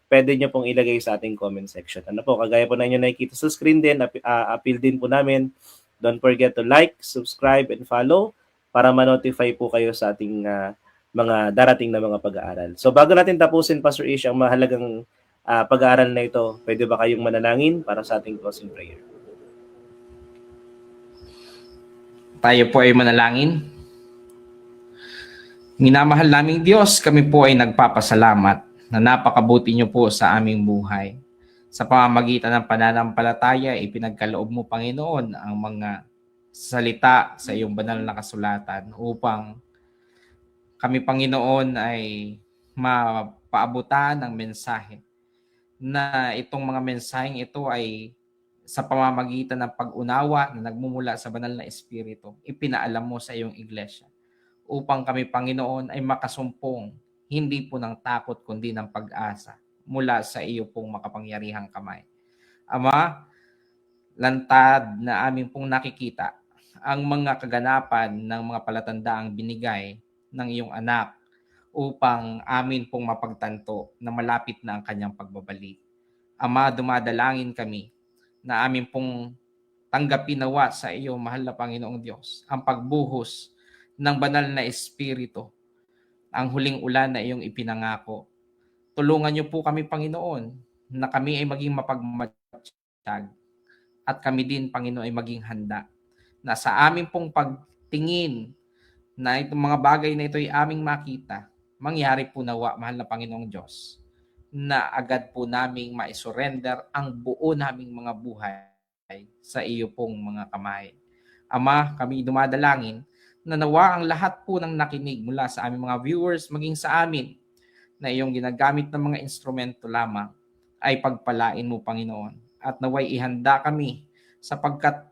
pwede nyo pong ilagay sa ating comment section. Kagaya po na inyo nakikita sa screen din, appeal din po namin. Don't forget to like, subscribe, and follow para ma-notify po kayo sa ating mga darating na mga pag-aaral. So bago natin tapusin, Pastor Ish, ang mahalagang pag-aaral na ito, pwede ba kayong manalangin para sa ating closing prayer? Tayo po ay manalangin. Minamahal naming Diyos, kami po ay nagpapasalamat na napakabuti niyo po sa aming buhay. Sa pamamagitan ng pananampalataya, ipinagkaloob mo, Panginoon, ang mga salita sa iyong banal na kasulatan upang kami, Panginoon, ay mapaabutan ng mensahe na itong mga mensaheng ito ay sa pamamagitan ng pag-unawa na nagmumula sa banal na Espiritu, ipinaalam mo sa iyong iglesia upang kami, Panginoon, ay makasumpong hindi po ng takot kundi ng pag-asa mula sa iyo pong makapangyarihang kamay. Ama, lantad na amin pong nakikita ang mga kaganapan ng mga palatandaang binigay ng iyong anak upang amin pong mapagtanto na malapit na ang kanyang pagbabalik. Ama, dumadalangin kami na amin pong tanggapin nawa sa iyo, mahal na Panginoong Diyos, ang pagbuhos ng banal na Espiritu, ang huling ulan na iyong ipinangako, Tulungan niyo po kami, Panginoon, na kami ay maging mapagmatsyag at kami din, Panginoon, ay maging handa na sa aming pong pagtingin na itong mga bagay na ito ay aming makita, mangyari po nawa, mahal na Panginoong Diyos, na agad po naming maisurrender ang buo naming mga buhay sa iyo pong mga kamay. Ama, kami dumadalangin na nawa ang lahat po ng nakinig mula sa aming mga viewers maging sa amin na iyong ginagamit ng mga instrumento lamang ay pagpalain mo, Panginoon. At naway ihanda kami sapagkat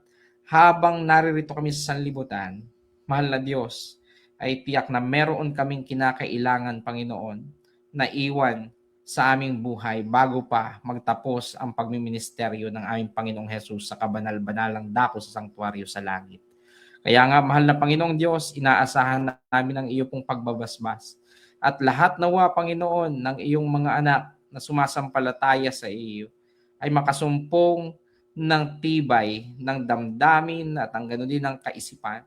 habang naririto kami sa sanlibutan, mahal na Diyos, ay tiyak na meron kaming kinakailangan, Panginoon, na iwan sa aming buhay bago pa magtapos ang pagmiministeryo ng aming Panginoong Hesus sa kabanal-banalang dako sa sanktuaryo sa langit. Kaya nga, mahal na Panginoong Diyos, inaasahan namin ang iyo pong pagbabasbas. At lahat nawa, Panginoon, ng iyong mga anak na sumasampalataya sa iyo ay makasumpong ng tibay, ng damdamin at ang ganoon din ng kaisipan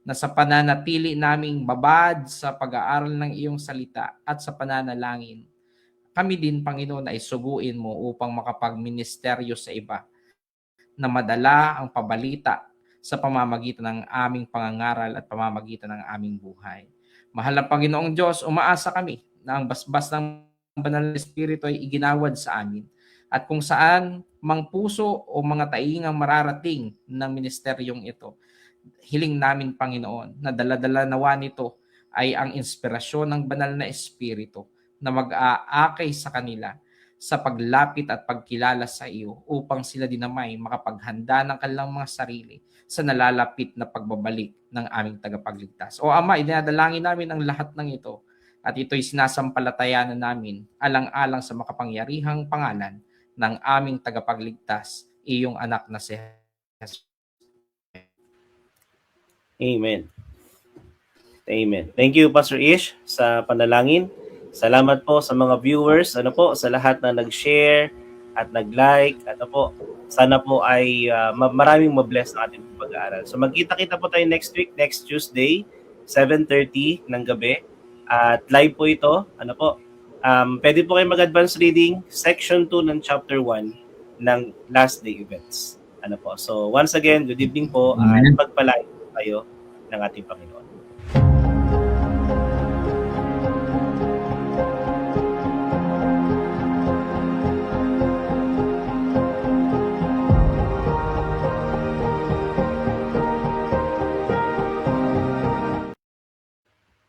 na sa pananatili naming babad sa pag-aaral ng iyong salita at sa pananalangin, kami din, Panginoon, ay suguin mo upang makapagministeryo sa iba na madala ang pabalita sa pamamagitan ng aming pangangaral at pamamagitan ng aming buhay. Mahal na Panginoong Diyos, umaasa kami na ang basbas ng Banal na Espiritu ay iginawad sa amin. At kung saan mang puso o mga taingang mararating ng ministeryong ito, hiling namin, Panginoon, na dala-dala nawa nito ay ang inspirasyon ng Banal na Espiritu na mag-aakay sa kanila sa paglapit at pagkilala sa iyo upang sila din namay makapaghanda ng kanilang mga sarili sa nalalapit na pagbabalik ng aming tagapagligtas. O Ama, idinadalangin namin ang lahat ng ito at ito'y sinasampalatayanan namin alang-alang sa makapangyarihang pangalan ng aming tagapagligtas, iyong anak na si Jesus. Amen. Amen. Thank you, Pastor Ish, sa panalangin. Salamat po sa mga viewers, sa lahat na nag-share at nag-like. Sana po ay maraming mabless ang ating pag-aaral. So magkita-kita po tayo next week, next Tuesday, 7:30 ng gabi. At live po ito. Pwede po kayo mag-advance reading, section 2 ng chapter 1 ng last day events. So once again, good evening po at pagpalain tayo ng ating Panginoon.